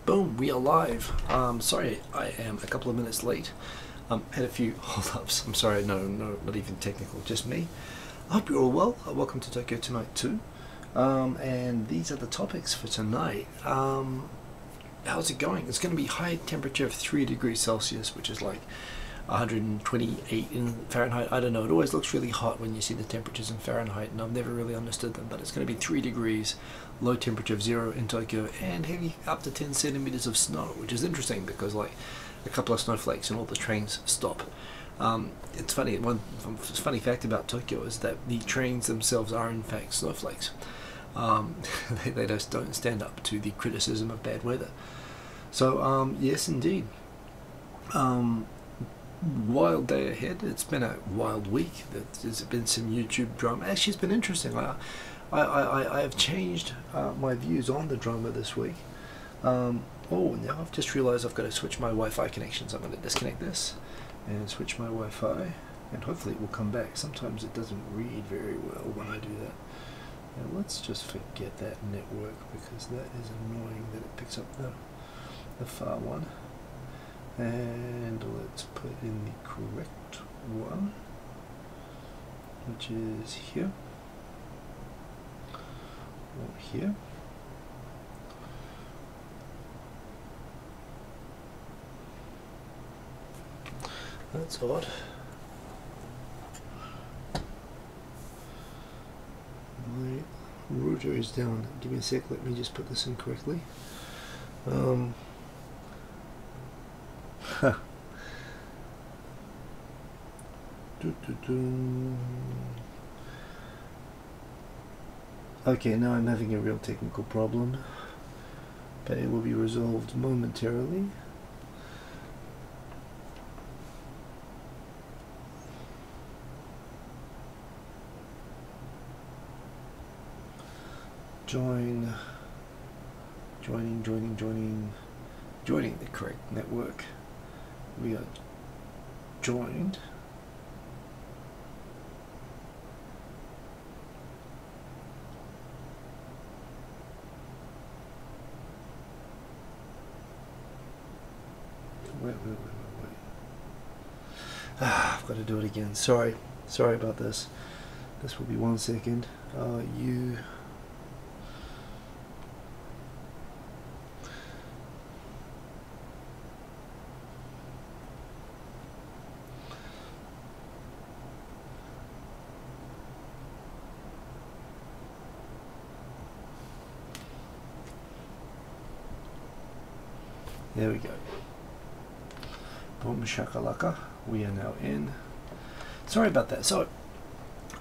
Boom, we are live. Sorry, I am a couple of minutes late. Had a few hold-ups. I'm sorry, no, not even technical, just me. I hope you're all well. Welcome to Tokyo Tonight 2. And these are the topics for tonight. How's it going? It's going to be high temperature of 3 degrees Celsius, which is like 128 in Fahrenheit. I don't know, it always looks really hot when you see the temperatures in Fahrenheit, and I've never really understood them, but it's going to be 3 degrees, low temperature of 0 in Tokyo, and heavy up to 10 centimeters of snow, which is interesting because like a couple of snowflakes and all the trains stop. It's funny, one funny fact about Tokyo is that the trains themselves are in fact snowflakes. They just don't stand up to the criticism of bad weather. So yes indeed, wild day ahead. It's been a wild week. There's been some YouTube drama. Actually, it's been interesting. I have changed my views on the drama this week. Oh, now I've just realized I've got to switch my Wi-Fi connections. I'm going to disconnect this and switch my Wi-Fi, and hopefully it will come back. Sometimes it doesn't read very well when I do that. Now let's just forget that network, because that is annoying that it picks up the far one. And let's put in the correct one, which is here or here. That's odd. My router is down. Give me a sec, let me just put this in correctly. Okay, now I'm having a real technical problem, but it will be resolved momentarily. Joining the correct network. We are joined. Wait. I've got to do it again. Sorry about this. This will be 1 second. There we go. Boom shakalaka. We are now in. Sorry about that. So,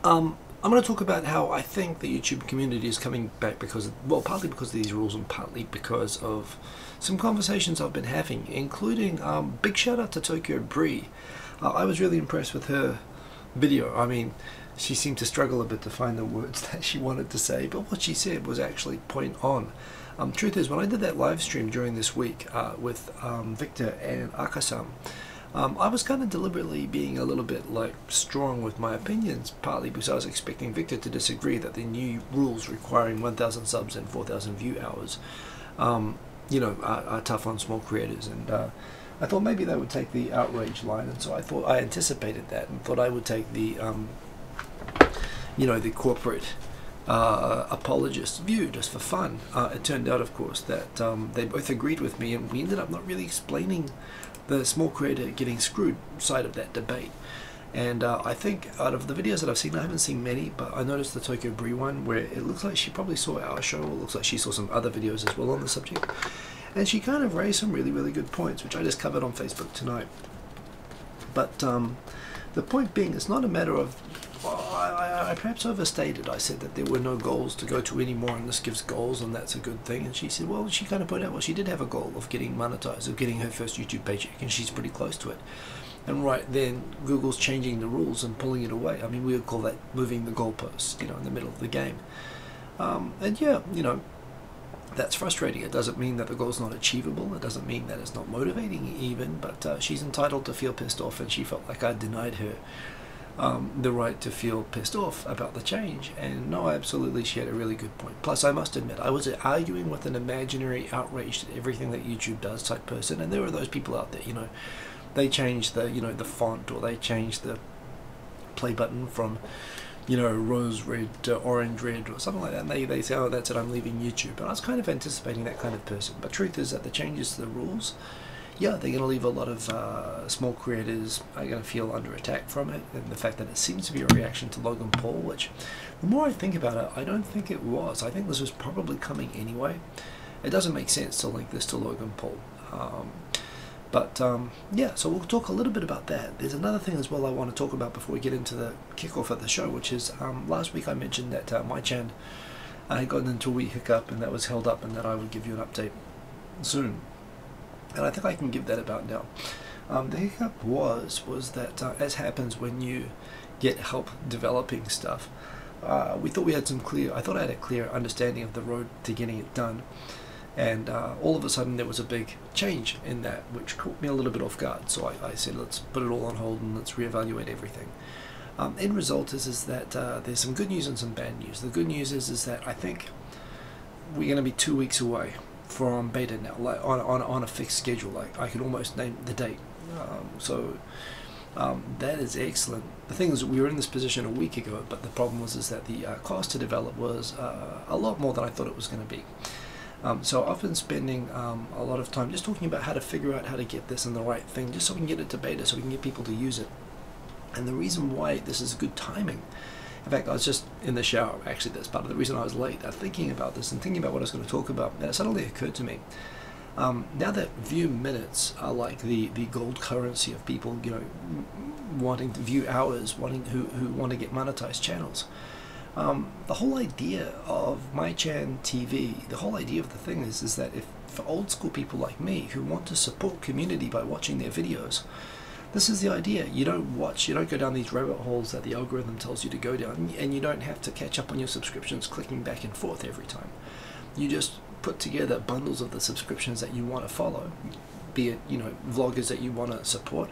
I'm going to talk about how I think the YouTube community is coming back because, well, partly because of these rules and partly because of some conversations I've been having, including big shout out to Tokyo Bree. I was really impressed with her video. I mean, she seemed to struggle a bit to find the words that she wanted to say, but what she said was actually point on. Truth is, when I did that live stream during this week with Victor and Akasan, I was kind of deliberately being a little bit like strong with my opinions, partly because I was expecting Victor to disagree that the new rules requiring 1,000 subs and 4,000 view hours, you know, are tough on small creators, and I thought maybe they would take the outrage line, and so I anticipated that and thought I would take the, you know, the corporate apologist view just for fun. It turned out, of course, that they both agreed with me, and we ended up not really explaining the small creator getting screwed side of that debate. And I think out of the videos that I've seen, I haven't seen many, but I noticed the Tokyo Bree one where it looks like she probably saw our show, or looks like she saw some other videos as well on the subject, and she kind of raised some really good points, which I just covered on Facebook tonight. But the point being, it's not a matter of, I perhaps overstated. I said that there were no goals to go to anymore, and this gives goals, and that's a good thing. And she said, well, she kind of pointed out, well, she did have a goal of getting monetized, of getting her first YouTube paycheck, and she's pretty close to it. And right then, Google's changing the rules and pulling it away. I mean, we would call that moving the goalposts, you know, in the middle of the game. And yeah, you know, that's frustrating. It doesn't mean that the goal's not achievable. It doesn't mean that it's not motivating even, but she's entitled to feel pissed off, and she felt like I denied her the right to feel pissed off about the change. And no, absolutely, she had a really good point. Plus, I must admit, I was arguing with an imaginary, outraged at everything that YouTube does type person, and there are those people out there, you know, they change the, you know, the font, or they change the play button from, you know, rose red to orange red or something like that, and they say, oh, that's it, I'm leaving YouTube. And I was kind of anticipating that kind of person. But truth is that the changes to the rules, yeah, they're going to leave a lot of small creators are going to feel under attack from it. And the fact that it seems to be a reaction to Logan Paul, which the more I think about it, I don't think it was. I think this was probably coming anyway. It doesn't make sense to link this to Logan Paul. Yeah, so we'll talk a little bit about that. There's another thing as well I want to talk about before we get into the kickoff of the show, which is last week I mentioned that my channel had gotten into a wee hiccup and that was held up, and that I would give you an update soon. And I think I can give that about now. The hiccup was that as happens when you get help developing stuff, we thought we had I thought I had a clear understanding of the road to getting it done. And all of a sudden there was a big change in that, which caught me a little bit off guard. So I said, let's put it all on hold and let's reevaluate everything. End result is that there's some good news and some bad news. The good news is that I think we're going to be 2 weeks away from beta now, like on a fixed schedule. Like I could almost name the date. That is excellent. The thing is, we were in this position a week ago, but the problem was that the cost to develop was a lot more than I thought it was going to be. So I've been spending a lot of time just talking about how to figure out how to get this in the right thing, just so we can get it to beta, so we can get people to use it. And the reason why this is good timing, in fact, I was just in the shower, actually that's part of the reason I was late, thinking about this and thinking about what I was going to talk about, and it suddenly occurred to me, now that view minutes are like the gold currency of people, you know, wanting to view hours, who want to get monetized channels. The whole idea of MyChan TV, the whole idea of the thing is that if for old school people like me who want to support community by watching their videos, this is the idea. You don't go down these rabbit holes that the algorithm tells you to go down, and you don't have to catch up on your subscriptions clicking back and forth every time. You just put together bundles of the subscriptions that you want to follow, be it, you know, vloggers that you want to support,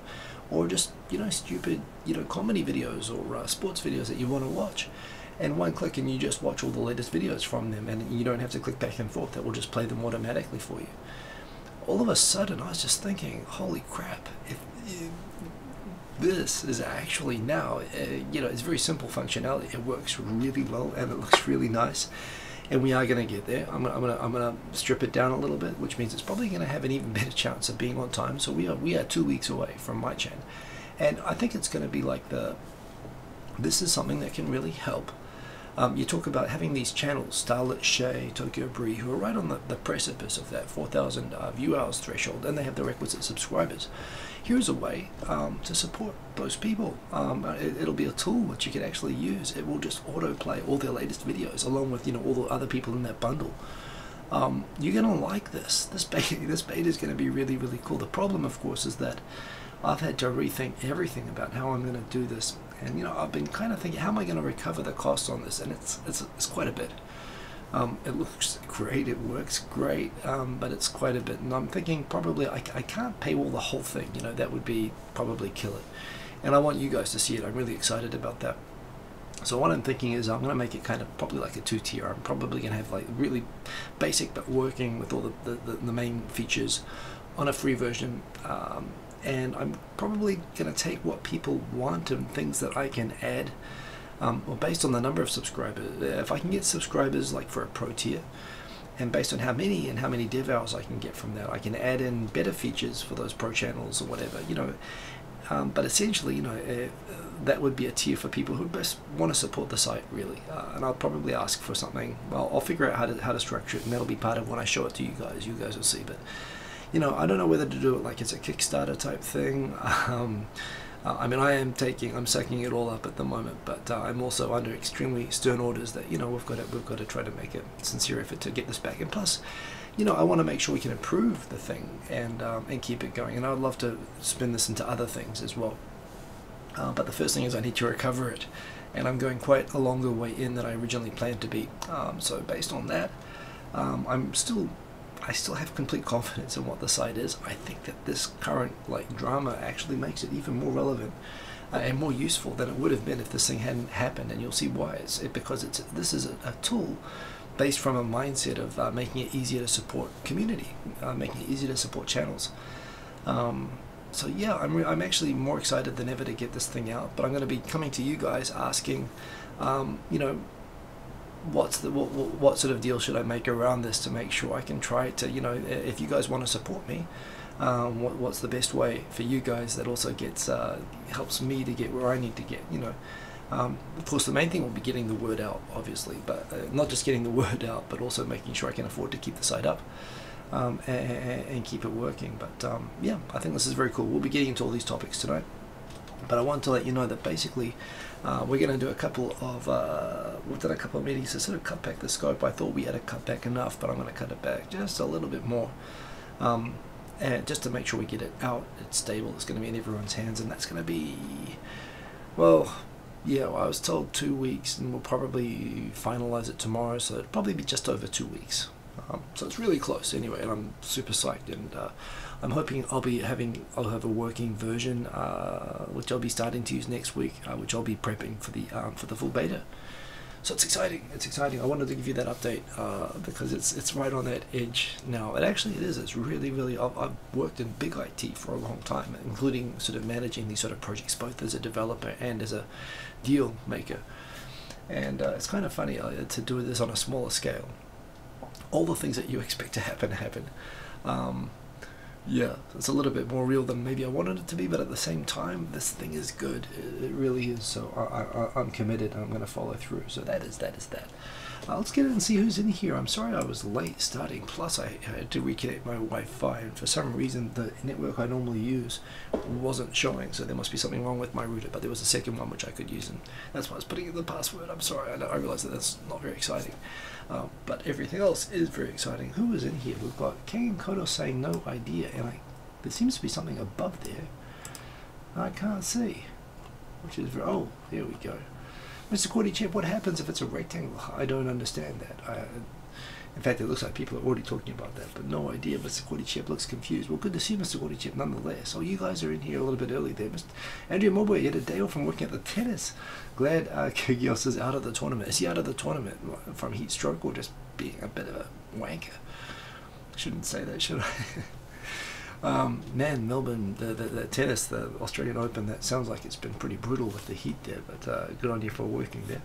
or just, you know, stupid, you know, comedy videos or sports videos that you want to watch. And one click and you just watch all the latest videos from them, and you don't have to click back and forth. That will just play them automatically for you. All of a sudden I was just thinking, holy crap, if this is actually now, you know, it's very simple functionality. It works really well and it looks really nice, and we are going to get there. I'm gonna strip it down a little bit, which means it's probably going to have an even better chance of being on time. So we are 2 weeks away from MyChan, and I think it's going to be like this is something that can really help. You talk about having these channels, Starlet, Shay, Tokyo Bree, who are right on the precipice of that 4,000 view hours threshold, and they have the requisite subscribers. Here's a way to support those people. It'll be a tool that you can actually use. It will just autoplay all their latest videos, along with, you know, all the other people in that bundle. You're gonna like this. This beta is gonna be really, really cool. The problem, of course, is that I've had to rethink everything about how I'm going to do this, and you know, I've been kind of thinking, how am I going to recover the cost on this? And it's quite a bit. It looks great, it works great, but it's quite a bit. And I'm thinking probably I can't paywall the whole thing. You know, that would be probably kill it. And I want you guys to see it. I'm really excited about that. So what I'm thinking is I'm going to make it kind of probably like a 2-tier. I'm probably going to have like really basic but working with all the main features on a free version. And I'm probably going to take what people want and things that I can add, well, based on the number of subscribers. If I can get subscribers like for a pro tier, and based on how many dev hours I can get from that, I can add in better features for those pro channels or whatever, you know. But essentially, you know, that would be a tier for people who best want to support the site, really. And I'll probably ask for something. Well, I'll figure out how to structure it, and that'll be part of when I show it to you guys. You guys will see, but. You know, I don't know whether to do it like it's a Kickstarter type thing. I mean, I'm sucking it all up at the moment, but I'm also under extremely stern orders that, you know, we've got to try to make a sincere effort to get this back. And plus, you know, I want to make sure we can improve the thing and keep it going. And I'd love to spin this into other things as well. But the first thing is I need to recover it, and I'm going quite a longer way in than I originally planned to be. So based on that, I still have complete confidence in what the site is. I think that this current like drama actually makes it even more relevant and more useful than it would have been if this thing hadn't happened. And you'll see why. Because this is a tool based from a mindset of making it easier to support community, making it easier to support channels. So yeah, I'm actually more excited than ever to get this thing out. But I'm going to be coming to you guys asking, you know, what sort of deal should I make around this to make sure I can try to, you know, if you guys want to support me, what's the best way for you guys that also gets helps me to get where I need to get, you know. Of course, the main thing will be getting the word out, obviously, but not just getting the word out, but also making sure I can afford to keep the site up and keep it working. But yeah, I think this is very cool. We'll be getting into all these topics tonight, but I want to let you know that basically we're going to do a couple of we've done a couple of meetings to sort of cut back the scope. I thought we had to cut back enough, but I'm going to cut it back just a little bit more, and just to make sure we get it out, it's stable, it's going to be in everyone's hands, and that's going to be, well, yeah, I was told 2 weeks, and we'll probably finalize it tomorrow, so it'll probably be just over 2 weeks. So it's really close anyway, and I'm super psyched, and I'm hoping I'll have a working version, which I'll be starting to use next week, which I'll be prepping for the full beta. So it's exciting. It's exciting. I wanted to give you that update because it's right on that edge now. It is. It's really. I've worked in big IT for a long time, including sort of managing these sort of projects, both as a developer and as a deal maker. And it's kind of funny to do this on a smaller scale. All the things that you expect to happen. Yeah, it's a little bit more real than maybe I wanted it to be, but at the same time, this thing is good. It really is. So I'm committed, and I'm going to follow through. So that is that. Let's get in and see who's in here. I'm sorry I was late starting. Plus, I had to reconnect my Wi-Fi, and for some reason, the network I normally use wasn't showing. So there must be something wrong with my router. But there was a second one which I could use, and that's why I was putting in the password. I'm sorry. I realized that that's not very exciting. But everything else is very exciting. Who is in here? We've got King and Kodo saying no idea, and there seems to be something above there. I can't see. Which is oh, here we go. Mr. Cordy Chip, what happens if it's a rectangle? I don't understand that. In fact, it looks like people are already talking about that, but no idea. Mr. Cordy Chip looks confused. Well, good to see Mr. Cordy Chip nonetheless. Oh, you guys are in here a little bit early there. Mr. Andrea Moboy, you had a day off from working at the tennis. Glad Kyrgios is out of the tournament. Is he out of the tournament from heat stroke or just being a bit of a wanker? I shouldn't say that, should I? Man, Melbourne, the tennis, the Australian Open, that sounds like it's been pretty brutal with the heat there, but good on you for working there.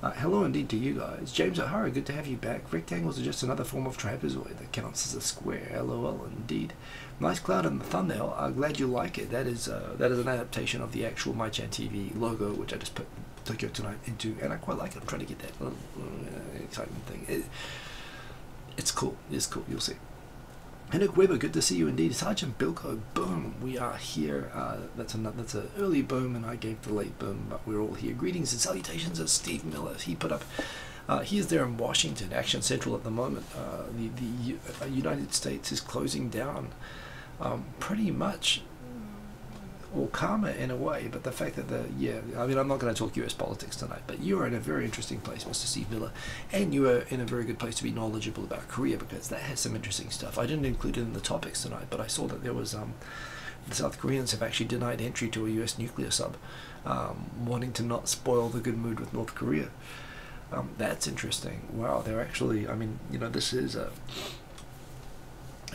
Hello indeed to you guys. James O'Hara, good to have you back. Rectangles are just another form of trapezoid that counts as a square. LOL indeed. Nice cloud in the thumbnail. Glad you like it. That is an adaptation of the actual MyChan TV logo, which I just put Tokyo Tonight into, and I quite like it. I'm trying to get that excitement thing. It's cool. It's cool. You'll see. Henrik Weber, good to see you indeed. Sergeant Bilko, boom, we are here. That's an early boom, and I gave the late boom, but we're all here. Greetings and salutations of Steve Miller. He put up, he is there in Washington, Action Central at the moment. The United States is closing down pretty much, or karma in a way, but the fact that I mean, I'm not going to talk US politics tonight, but you are in a very interesting place, Mr. Steve Miller, and you are in a very good place to be knowledgeable about Korea, because that has some interesting stuff. I didn't include it in the topics tonight, but I saw that there was, the South Koreans have actually denied entry to a US nuclear sub, wanting to not spoil the good mood with North Korea. That's interesting. Wow, they're actually, I mean, you know, this is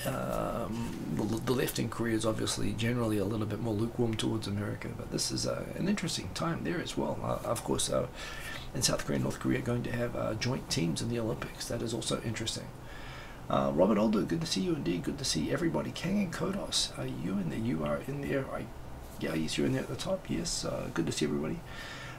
the left in Korea is obviously generally a little bit more lukewarm towards America, but this is an interesting time there as well. Of course, in South Korea and North Korea are going to have joint teams in the Olympics. That is also interesting. Robert Aldo, good to see you indeed. Good to see everybody. Kang and Kodos, are you in there? You are in there. Yeah, yes, you're in there at the top. Yes, good to see everybody.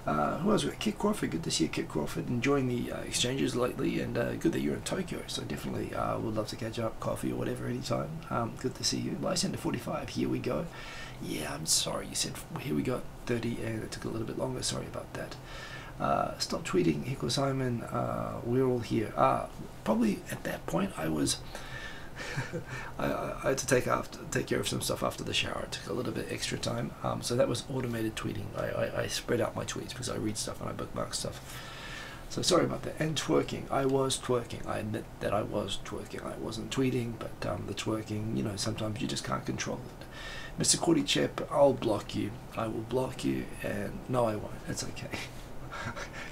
Who else? We got Kit Crawford. Good to see you, Kit Crawford. Enjoying the exchanges lately, and good that you're in Tokyo. So definitely would love to catch up, coffee or whatever, anytime. Good to see you. Lysander 45. Here we go. Yeah, I'm sorry. You said here we go 30, and it took a little bit longer. Sorry about that. Stop tweeting, Hiko Simon. We're all here. Probably at that point I was. I had to take care of some stuff after the shower. It took a little bit extra time, so that was automated tweeting. I spread out my tweets because I read stuff and I bookmark stuff. So sorry about that. And twerking. I was twerking. I admit that I was twerking. I wasn't tweeting, but the twerking, you know, sometimes you just can't control it. Mr. Cordy Chip, I'll block you. I will block you, and no, I won't. It's okay.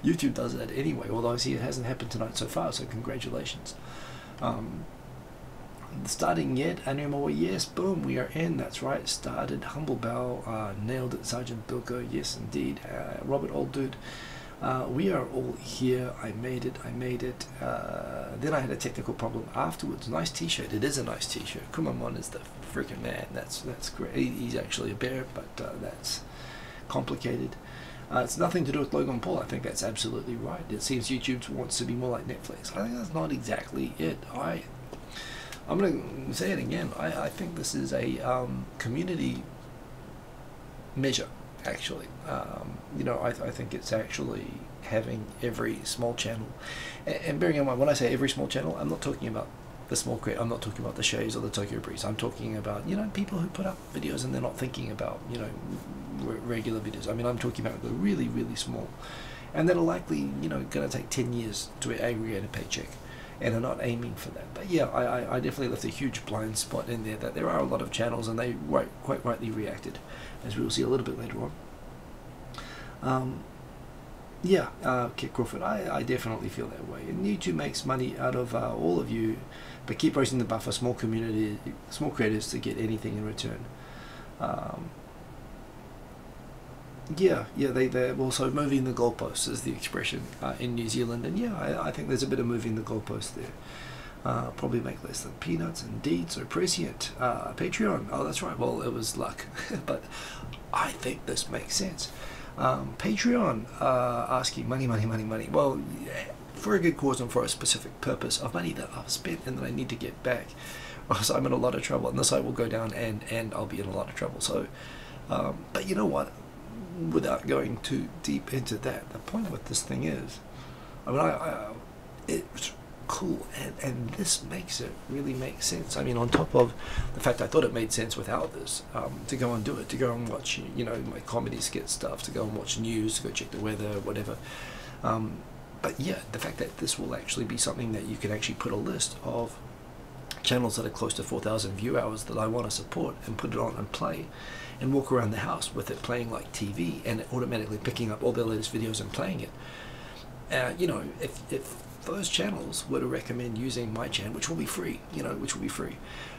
YouTube does that anyway, although I see it hasn't happened tonight so far, so congratulations. Starting yet? Animal, yes, boom, we are in, that's right, started. Humble bow, nailed it, Sergeant Bilko, yes indeed. Robert Old Dude, we are all here, I made it. Then I had a technical problem afterwards. Nice t-shirt, it is a nice t-shirt. Kumamon is the freaking man, that's great. He's actually a bear, but that's complicated. It's nothing to do with Logan Paul. I think that's absolutely right. It seems YouTube wants to be more like Netflix. I think that's not exactly it. I'm going to say it again. I think this is a community measure, actually. I think it's actually having every small channel. And bearing in mind, when I say every small channel, I'm not talking about the small creator. I'm not talking about the Shays or the Tokyo Breeze. I'm talking about, people who put up videos and they're not thinking about, regular videos. I mean, I'm talking about the really, really small. And that are likely, going to take 10 years to aggregate a paycheck. And are not aiming for that. But yeah, I definitely left a huge blind spot in there, that there are a lot of channels, and they quite rightly reacted, as we will see a little bit later on. Kit Crawford, I definitely feel that way. And YouTube makes money out of all of you, but keep raising the bar for small creators to get anything in return. They're also moving the goalposts, is the expression in New Zealand, and I think there's a bit of moving the goalposts there. Probably make less than peanuts, indeed, so prescient. Patreon, oh that's right, well it was luck, but I think this makes sense. Patreon, asking money, well, for a good cause and for a specific purpose of money that I've spent and that I need to get back, or else I'm in a lot of trouble, and the site will go down and I'll be in a lot of trouble. So, but you know what? Without going too deep into that, the point with this thing is, I mean, it's cool, and this makes it really make sense. I mean, on top of the fact I thought it made sense without this, to go and do it, to go and watch, my comedy skit stuff, to go and watch news, to go check the weather, whatever. But yeah, the fact that this will actually be something that you can actually put a list of channels that are close to 4,000 view hours that I want to support, and put it on and play, and walk around the house with it playing like TV, and it automatically picking up all their latest videos and playing it. If those channels were to recommend using my channel, which will be free,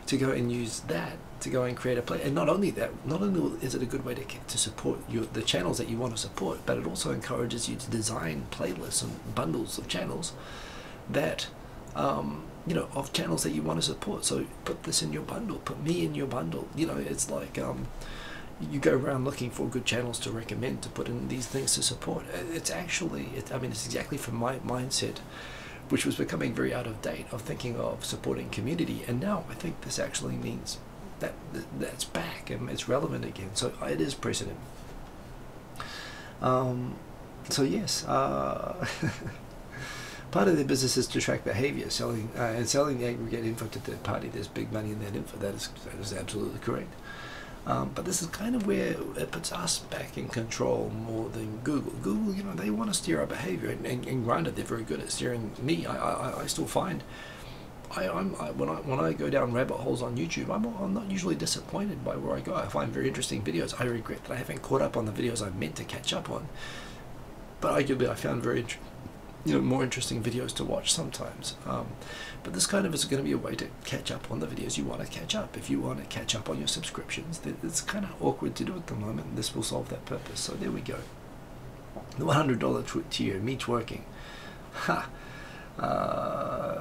to go and use that to go and create a play, and not only that, not only is it a good way to support the channels that you want to support, but it also encourages you to design playlists and bundles of channels that of channels that you want to support. So put this in your bundle, put me in your bundle. It's like you go around looking for good channels to recommend, to put in these things to support. It's actually, it's exactly from my mindset, which was becoming very out of date, of thinking of supporting community, and now I think this actually means that's back and it's relevant again. So it is precedent. So yes, part of their business is to track behavior, selling the aggregate info to third party. There's big money in that info. That is absolutely correct. But this is kind of where it puts us back in control more than Google. Google, they want to steer our behavior, and granted, they're very good at steering me. I still find, when I go down rabbit holes on YouTube, I'm not usually disappointed by where I go. I find very interesting videos. I regret that I haven't caught up on the videos I meant to catch up on. But arguably, I found very more interesting videos to watch sometimes. But this kind of is going to be a way to catch up on the videos you want to catch up. If you want to catch up on your subscriptions, it's kind of awkward to do at the moment, and this will solve that purpose. So there we go. The $100 tier, me twerking. I'll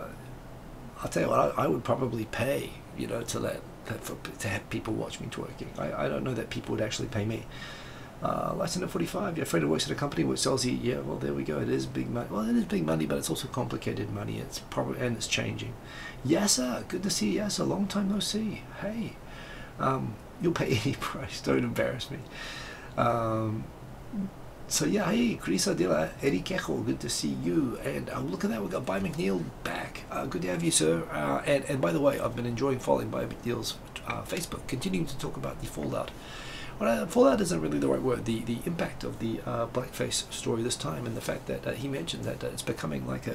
tell you what, I would probably pay, to have people watch me twerking. I don't know that people would actually pay me. License at 45, your friend who works at a company which sells you, yeah, well there we go, it is big money. Well, it is big money, but it's also complicated money. It's probably, and it's changing. Yasa, good to see you, Yasa, long time no see. Hey, you'll pay any price, don't embarrass me. So yeah, hey, Krisa Dilla, Eddie Kecho, good to see you. And look at that, we got By McNeil back. Good to have you, sir. And by the way, I've been enjoying following By McNeil's Facebook, continuing to talk about the fallout. Well, fallout isn't really the right word. The impact of the blackface story this time, and the fact that he mentioned that it's becoming like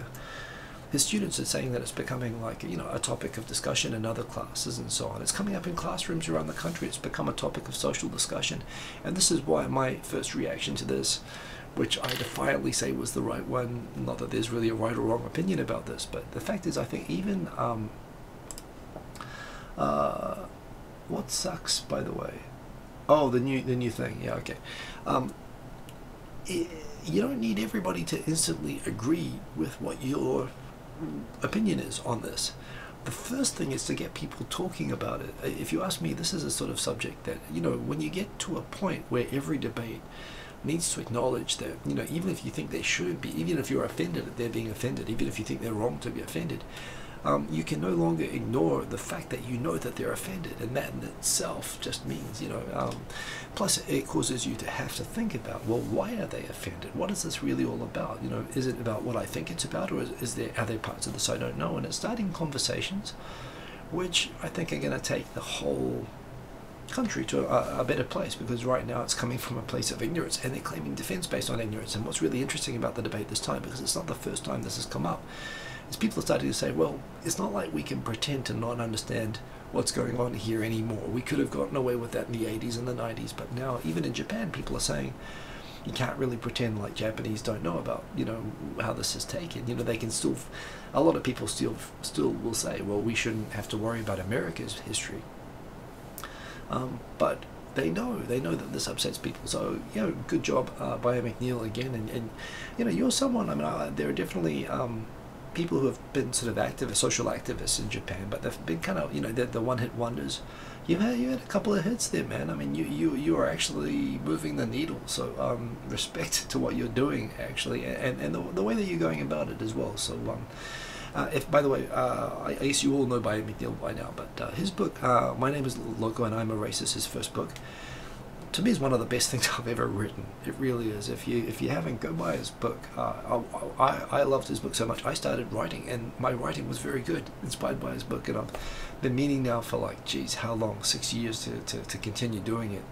his students are saying that it's becoming like, you know, a topic of discussion in other classes and so on. It's coming up in classrooms around the country. It's become a topic of social discussion. And this is why my first reaction to this, which I defiantly say was the right one, not that there's really a right or wrong opinion about this, but the fact is I think even, what sucks, by the way? Oh, the new thing, yeah, okay. You don't need everybody to instantly agree with what your opinion is on this. The first thing is to get people talking about it. If you ask me, this is a sort of subject that, you know, when you get to a point where every debate needs to acknowledge that, you know, even if you think they should be, even if you're offended that they're being offended, even if you think they're wrong to be offended, you can no longer ignore the fact that you know that they're offended, and that in itself just means, you know, plus it causes you to have to think about, well, why are they offended? What is this really all about? You know, is it about what I think it's about, or are there parts of this I don't know? And it's starting conversations which I think are going to take the whole country to a better place, because right now it's coming from a place of ignorance, and they're claiming defense based on ignorance. And what's really interesting about the debate this time, because it's not the first time this has come up, is people are starting to say, well, it's not like we can pretend to not understand what's going on here anymore. We could have gotten away with that in the 80s and the 90s, but now even in Japan people are saying you can't really pretend like Japanese don't know about, you know, how this is taken. You know, they can still, a lot of people still will say, well, we shouldn't have to worry about America's history. But they know that this upsets people. So, you know, good job by McNeil again. And you know, you're someone, I mean, there are definitely people who have been sort of activists, social activists in Japan, but they've been kind of, you know, they're the one-hit wonders. You had a couple of hits there, man. I mean, you are actually moving the needle. So respect to what you're doing, actually, and the way that you're going about it as well. So if, by the way, I guess you all know by McNeil by now, but his book, My Name is Loco and I'm a Racist, his first book, to me is one of the best things I've ever written. It really is. If you haven't, go buy his book. I loved his book so much. I started writing, and my writing was very good, inspired by his book. And I've been meaning now for like, geez, how long? 6 years to continue doing it.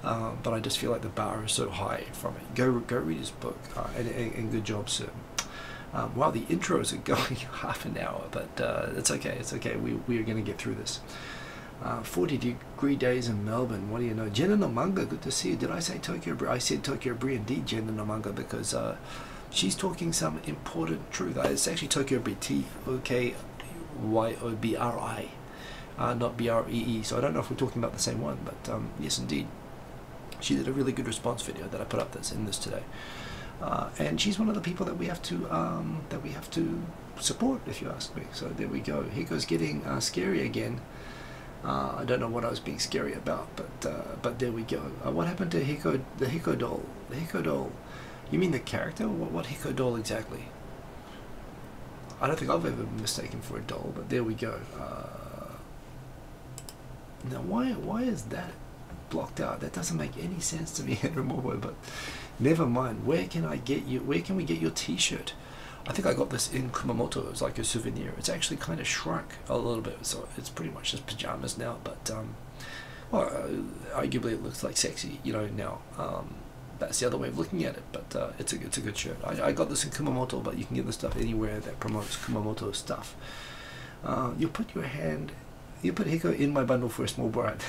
But I just feel like the bar is so high from it. Go read his book, and good job, sir. Wow, the intros are going half an hour, but it's okay. It's okay. We are going to get through this. 40-degree days in Melbourne. What do you know? Jenna no Manga, good to see you. Did I say Tokyo Brie? I said Tokyo Brie, indeed, Jenna no Manga, because she's talking some important truth. It's actually Tokyo Brie, Tokybri, not Bree. So I don't know if we're talking about the same one, but yes, indeed. She did a really good response video that I put up that's in this today. And she's one of the people that we have to support, if you ask me. So there we go. Hiko's getting scary again. I don't know what I was being scary about, but there we go. What happened to Hiko? The Hiko doll. The Hiko doll. You mean the character? What Hiko doll exactly? I don't think I've ever been mistaken for a doll, but there we go. Now, why is that blocked out? That doesn't make any sense to me anymore. But never mind. Where can we get your T-shirt? I think I got this in Kumamoto. It was like a souvenir. It's actually kind of shrunk a little bit, so it's pretty much just pajamas now. But well, arguably it looks like sexy, you know, now. That's the other way of looking at it. But it's a good shirt. I got this in Kumamoto, but you can get this stuff anywhere that promotes Kumamoto stuff. You put Hiko in my bundle for a small bride.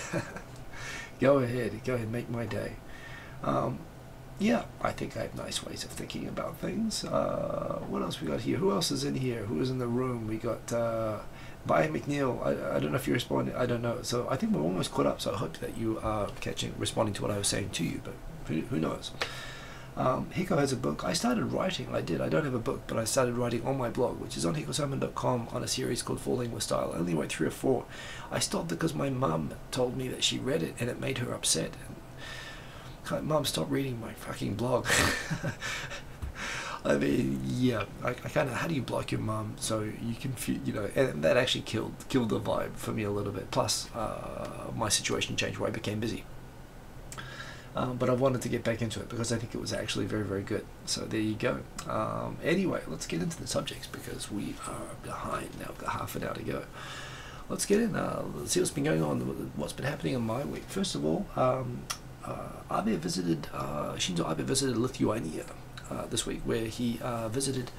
Go ahead, make my day. Yeah, I think I have nice ways of thinking about things. What else we got here? Who else is in here? Who is in the room? We got By McNeil. I don't know if you're responding. I don't know. So I think we're almost caught up. So I hope that you are responding to what I was saying to you. But who knows? Hiko has a book. I started writing. I don't have a book, but I started writing on my blog, which is on hikosimon.com, on a series called Falling with Style. I only wrote 3 or 4. I stopped because my mum told me that she read it and it made her upset. Mum, stop reading my fucking blog. I mean, yeah, I kind of, how do you block your mum so you can, you know, and that actually killed the vibe for me a little bit. Plus, my situation changed where I became busy. But I wanted to get back into it because I think it was actually very, very good. So there you go. Anyway, let's get into the subjects because we are behind now. We've got half an hour to go. Let's get in. Let's see what's been going on, what's been happening in my week. First of all, Shinzo Abe visited Lithuania this week, where he visited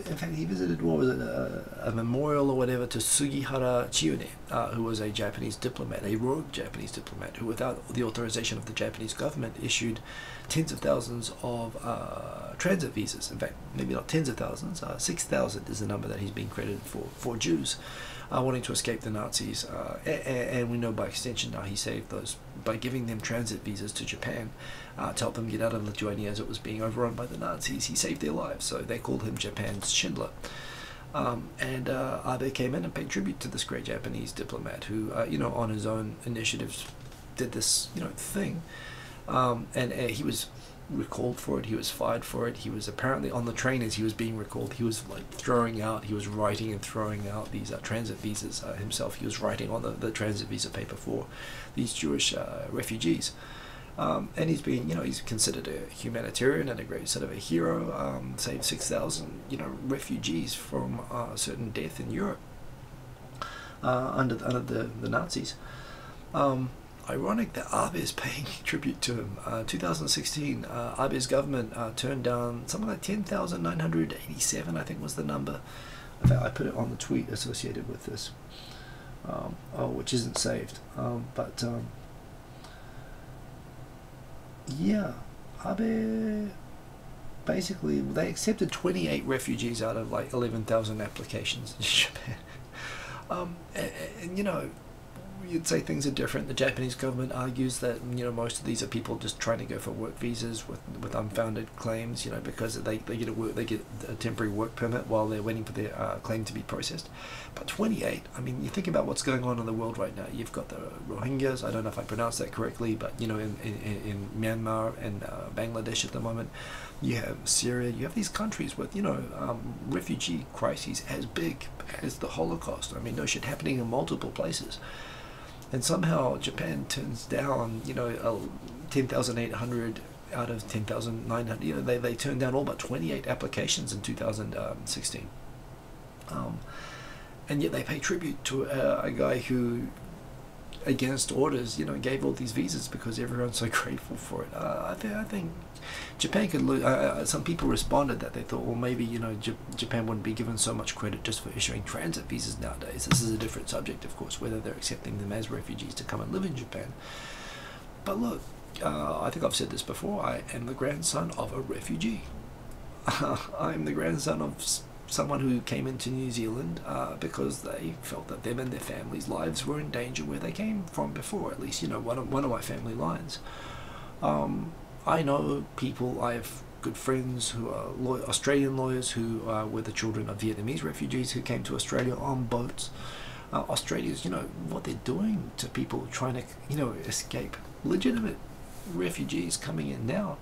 In fact, he visited, what was it, a memorial or whatever to Sugihara Chiune, who was a Japanese diplomat, a rogue Japanese diplomat, who, without the authorization of the Japanese government, issued tens of thousands of transit visas. In fact, maybe not tens of thousands, 6,000 is the number that he's being credited for Jews wanting to escape the Nazis. And we know by extension now he saved those by giving them transit visas to Japan to help them get out of Lithuania as it was being overrun by the Nazis. He saved their lives, so they called him Japan's Schindler. Abe came in and paid tribute to this great Japanese diplomat who, on his own initiatives did this, thing. He was recalled for it. He was fired for it. He was apparently on the train as he was being recalled. He was he was writing and throwing out these transit visas himself. He was writing on the transit visa paper for these Jewish refugees. And he's been, he's considered a humanitarian and a great sort of a hero. Saved 6,000, refugees from certain death in Europe under the Nazis. Ironic that Abe is paying tribute to him. 2016, Abe's government turned down something like 10,987, I think was the number. In fact, I put it on the tweet associated with this, which isn't saved. Yeah, Abe, basically, they accepted 28 refugees out of like 11,000 applications in Japan. You'd say things are different. The Japanese government argues that most of these are people just trying to go for work visas with unfounded claims, because they get a temporary work permit while they're waiting for their claim to be processed. But 28, I mean, you think about what's going on in the world right now. You've got the Rohingyas, I don't know if I pronounced that correctly, but in Myanmar and Bangladesh at the moment, you have Syria, you have these countries with refugee crises as big as the Holocaust. I mean, no shit, happening in multiple places. And somehow Japan turns down, 10,800 out of 10,900. They turned down all but 28 applications in 2016. And yet they pay tribute to a guy who, against orders, gave all these visas because everyone's so grateful for it. I think Japan could lose. Some people responded that they thought, well, maybe Japan wouldn't be given so much credit just for issuing transit visas nowadays. This is a different subject, of course, whether they're accepting them as refugees to come and live in Japan. But look, I think I've said this before. I am the grandson of a refugee. I'm the grandson of someone who came into New Zealand because they felt that them and their families' lives were in danger where they came from before. At least, one of my family lines. I know people. I have good friends who are Australian lawyers who were the children of Vietnamese refugees who came to Australia on boats. Australia's, what they're doing to people trying to, escape. Legitimate refugees coming in now.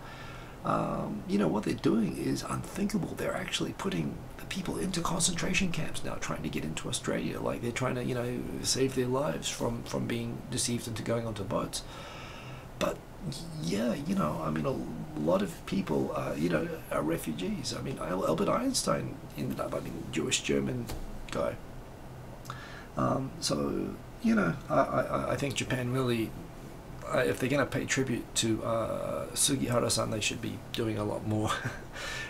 What they're doing is unthinkable. They're actually putting the people into concentration camps now, trying to get into Australia. Like they're trying to, save their lives from being deceived into going onto boats. But yeah, I mean, a lot of people, are refugees. I mean, Albert Einstein ended up, Jewish German guy. I think Japan really, if they're going to pay tribute to Sugihara-san, they should be doing a lot more,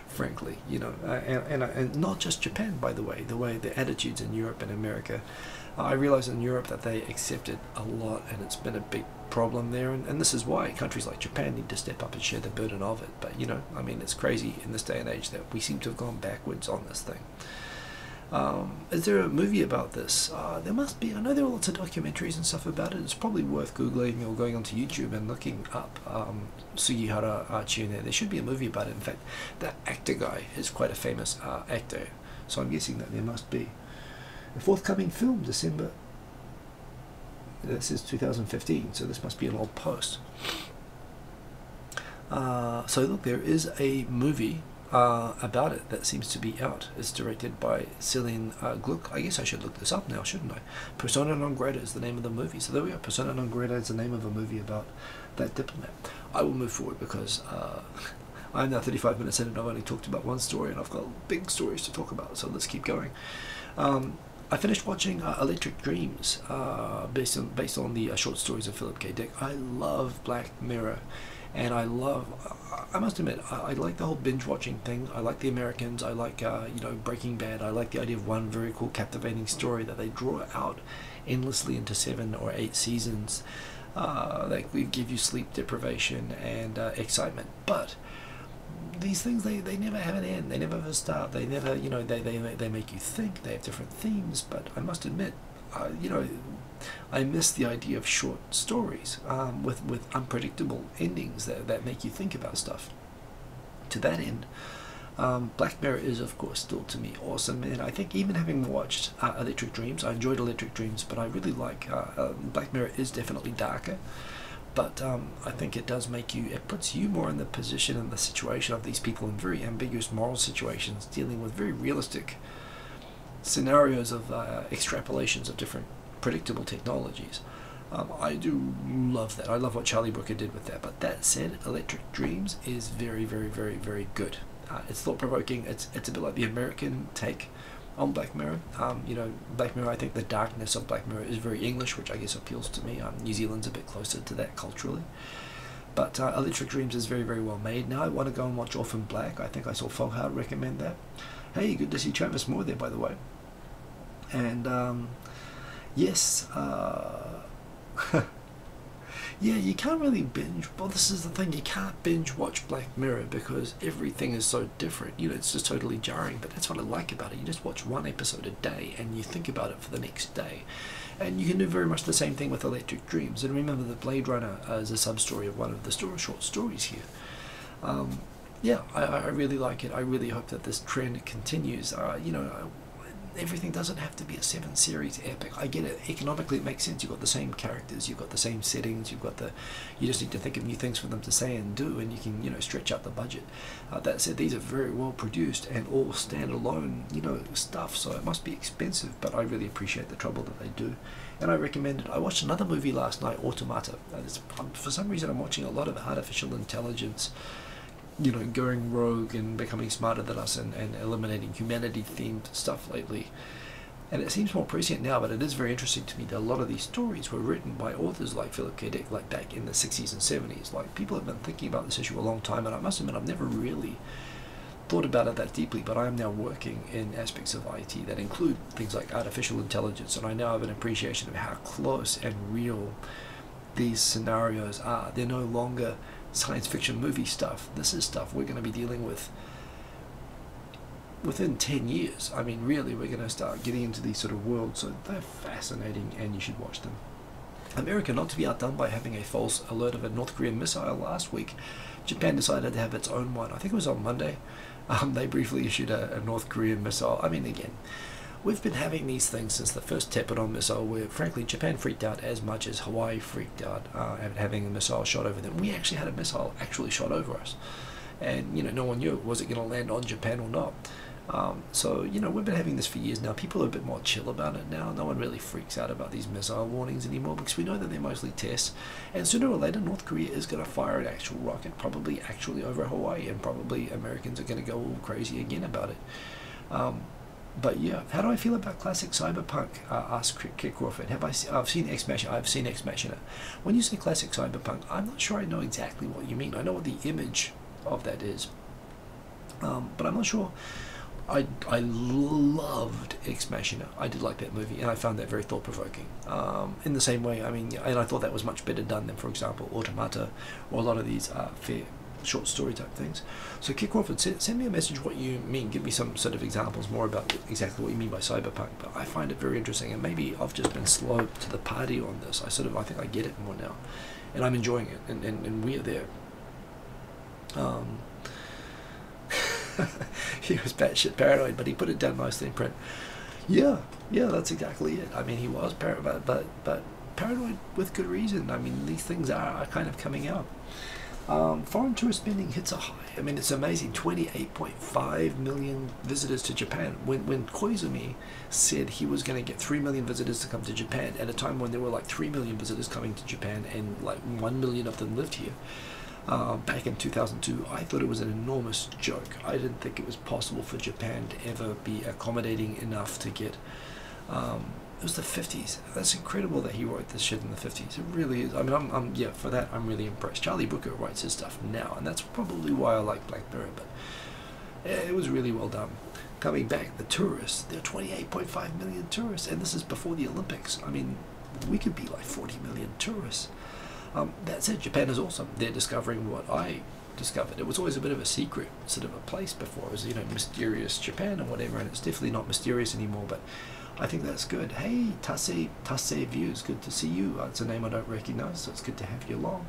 frankly, and not just Japan, by the way the attitudes in Europe and America. I realize in Europe that they accept it a lot, and it's been a big problem there, and this is why countries like Japan need to step up and share the burden of it. But it's crazy in this day and age that we seem to have gone backwards on this thing. Is there a movie about this? There must be. I know there are lots of documentaries and stuff about it. It's probably worth googling or going onto YouTube and looking up Sugihara Chiune. There should be a movie about it. In fact, that actor guy is quite a famous actor, so I'm guessing that there must be. A forthcoming film, December. This is 2015, so this must be an old post. So look, there is a movie about it that seems to be out. It's directed by Celine Gluck. I guess I should look this up now, shouldn't I? Persona non grata is the name of the movie. So there we are. Persona non grata is the name of a movie about that diplomat. I will move forward because I'm now 35 minutes in and I've only talked about one story, and I've got big stories to talk about. So let's keep going. I finished watching Electric Dreams, based on the short stories of Philip K. Dick. I love Black Mirror, And I love, I must admit, I like the whole binge watching thing. I like the Americans. I like, you know, Breaking Bad. I like the idea of one very cool, captivating story that they draw out endlessly into 7 or 8 seasons. They give you sleep deprivation and excitement. But these things, they never have an end. They never have a start. They never, you know, they make you think. They have different themes. But I must admit, you know, I miss the idea of short stories with unpredictable endings that make you think about stuff. To that end, Black Mirror is, of course, still to me awesome, and I think even having watched Electric Dreams, I enjoyed Electric Dreams, but I really like Black Mirror is definitely darker. But I think it does make you, it puts you more in the position and the situation of these people in very ambiguous moral situations, dealing with very realistic scenarios of extrapolations of different predictable technologies. I do love that. I love what Charlie Brooker did with that. But that said, Electric Dreams is very, very, very, very good. It's thought-provoking. It's a bit like the American take on Black Mirror. You know, Black Mirror, I think the darkness of Black Mirror is very English, which I guess appeals to me. New Zealand's a bit closer to that culturally. But Electric Dreams is very, very well made. Now I want to go and watch Orphan Black. I think I saw Foghard recommend that. Hey, good to see Travis Moore there, by the way. And yes, yeah, you can't really binge. Well, this is the thing, you can't binge watch Black Mirror because everything is so different. You know, it's just totally jarring. But that's what I like about it. You just watch one episode a day and you think about it for the next day. And you can do very much the same thing with Electric Dreams. And remember that Blade Runner is a sub-story of one of the short stories here. Yeah, I really like it. I really hope that this trend continues. You know, everything doesn't have to be a 7-series epic. I get it. Economically, it makes sense. You've got the same characters, you've got the same settings, you've got the. You just need to think of new things for them to say and do, and you can, you know, stretch out the budget. That said, these are very well produced and all standalone, you know, stuff. So it must be expensive, but I really appreciate the trouble that they do, and I recommend it. I watched another movie last night, Automata. For some reason, I'm watching a lot of artificial intelligence, you know, going rogue and becoming smarter than us and eliminating humanity-themed stuff lately. And it seems more prescient now, but it is very interesting to me that a lot of these stories were written by authors like Philip K. Dick, like back in the 60s and 70s. Like, people have been thinking about this issue a long time, and I must admit, I've never really thought about it that deeply, but I am now working in aspects of IT that include things like artificial intelligence, and I now have an appreciation of how close and real these scenarios are. They're no longer science fiction movie stuff. This is stuff we're going to be dealing with within 10 years. I mean, really, we're going to start getting into these sort of worlds, so they're fascinating and you should watch them. America, not to be outdone by having a false alert of a North Korean missile last week, Japan decided to have its own one. I think it was on Monday. They briefly issued a North Korean missile. I mean, again, we've been having these things since the first Tepidon missile, where frankly Japan freaked out as much as Hawaii freaked out at having a missile shot over them. We actually had a missile actually shot over us, and you know, no one knew was it going to land on Japan or not. So you know, we've been having this for years now. People are a bit more chill about it now. No one really freaks out about these missile warnings anymore because we know that they're mostly tests, and sooner or later North Korea is going to fire an actual rocket, probably actually over Hawaii, and probably Americans are going to go all crazy again about it. But yeah, how do I feel about classic cyberpunk? Asked Kit Crawford. I've seen Ex Machina. I've seen Ex Machina. When you say classic cyberpunk, I'm not sure I know exactly what you mean. I know what the image of that is, but I'm not sure. I loved Ex Machina. I did like that movie, and I found that very thought-provoking. In the same way, I mean, and I thought that was much better done than, for example, Automata or a lot of these fair short story type things. So Kit Crawford, send me a message what you mean. Give me some sort of examples more about exactly what you mean by cyberpunk. But I find it very interesting, and maybe I've just been slow to the party on this. I think I get it more now, and I'm enjoying it, and we're there. He was batshit paranoid, but he put it down nicely in print. Yeah, that's exactly it. I mean, he was paranoid, but paranoid with good reason. I mean, these things are kind of coming out. Foreign tourist spending hits a high. I mean, it's amazing. 28.5 million visitors to Japan. When Koizumi said he was going to get 3 million visitors to come to Japan at a time when there were like 3 million visitors coming to Japan and like 1 million of them lived here, back in 2002, I thought it was an enormous joke. I didn't think it was possible for Japan to ever be accommodating enough to get It was the 50s. That's incredible that he wrote this shit in the 50s. It really is. I mean, yeah, for that, I'm really impressed. Charlie Brooker writes his stuff now, and that's probably why I like Black Mirror, but it was really well done. Coming back, the tourists, there are 28.5 million tourists, and this is before the Olympics. I mean, we could be like 40 million tourists. That said, Japan is awesome. They're discovering what I discovered. It was always a bit of a secret sort of a place before. It was, you know, mysterious Japan and whatever, and it's definitely not mysterious anymore, but I think that's good. Hey, Tase Views, good to see you. It's a name I don't recognize, so it's good to have you along.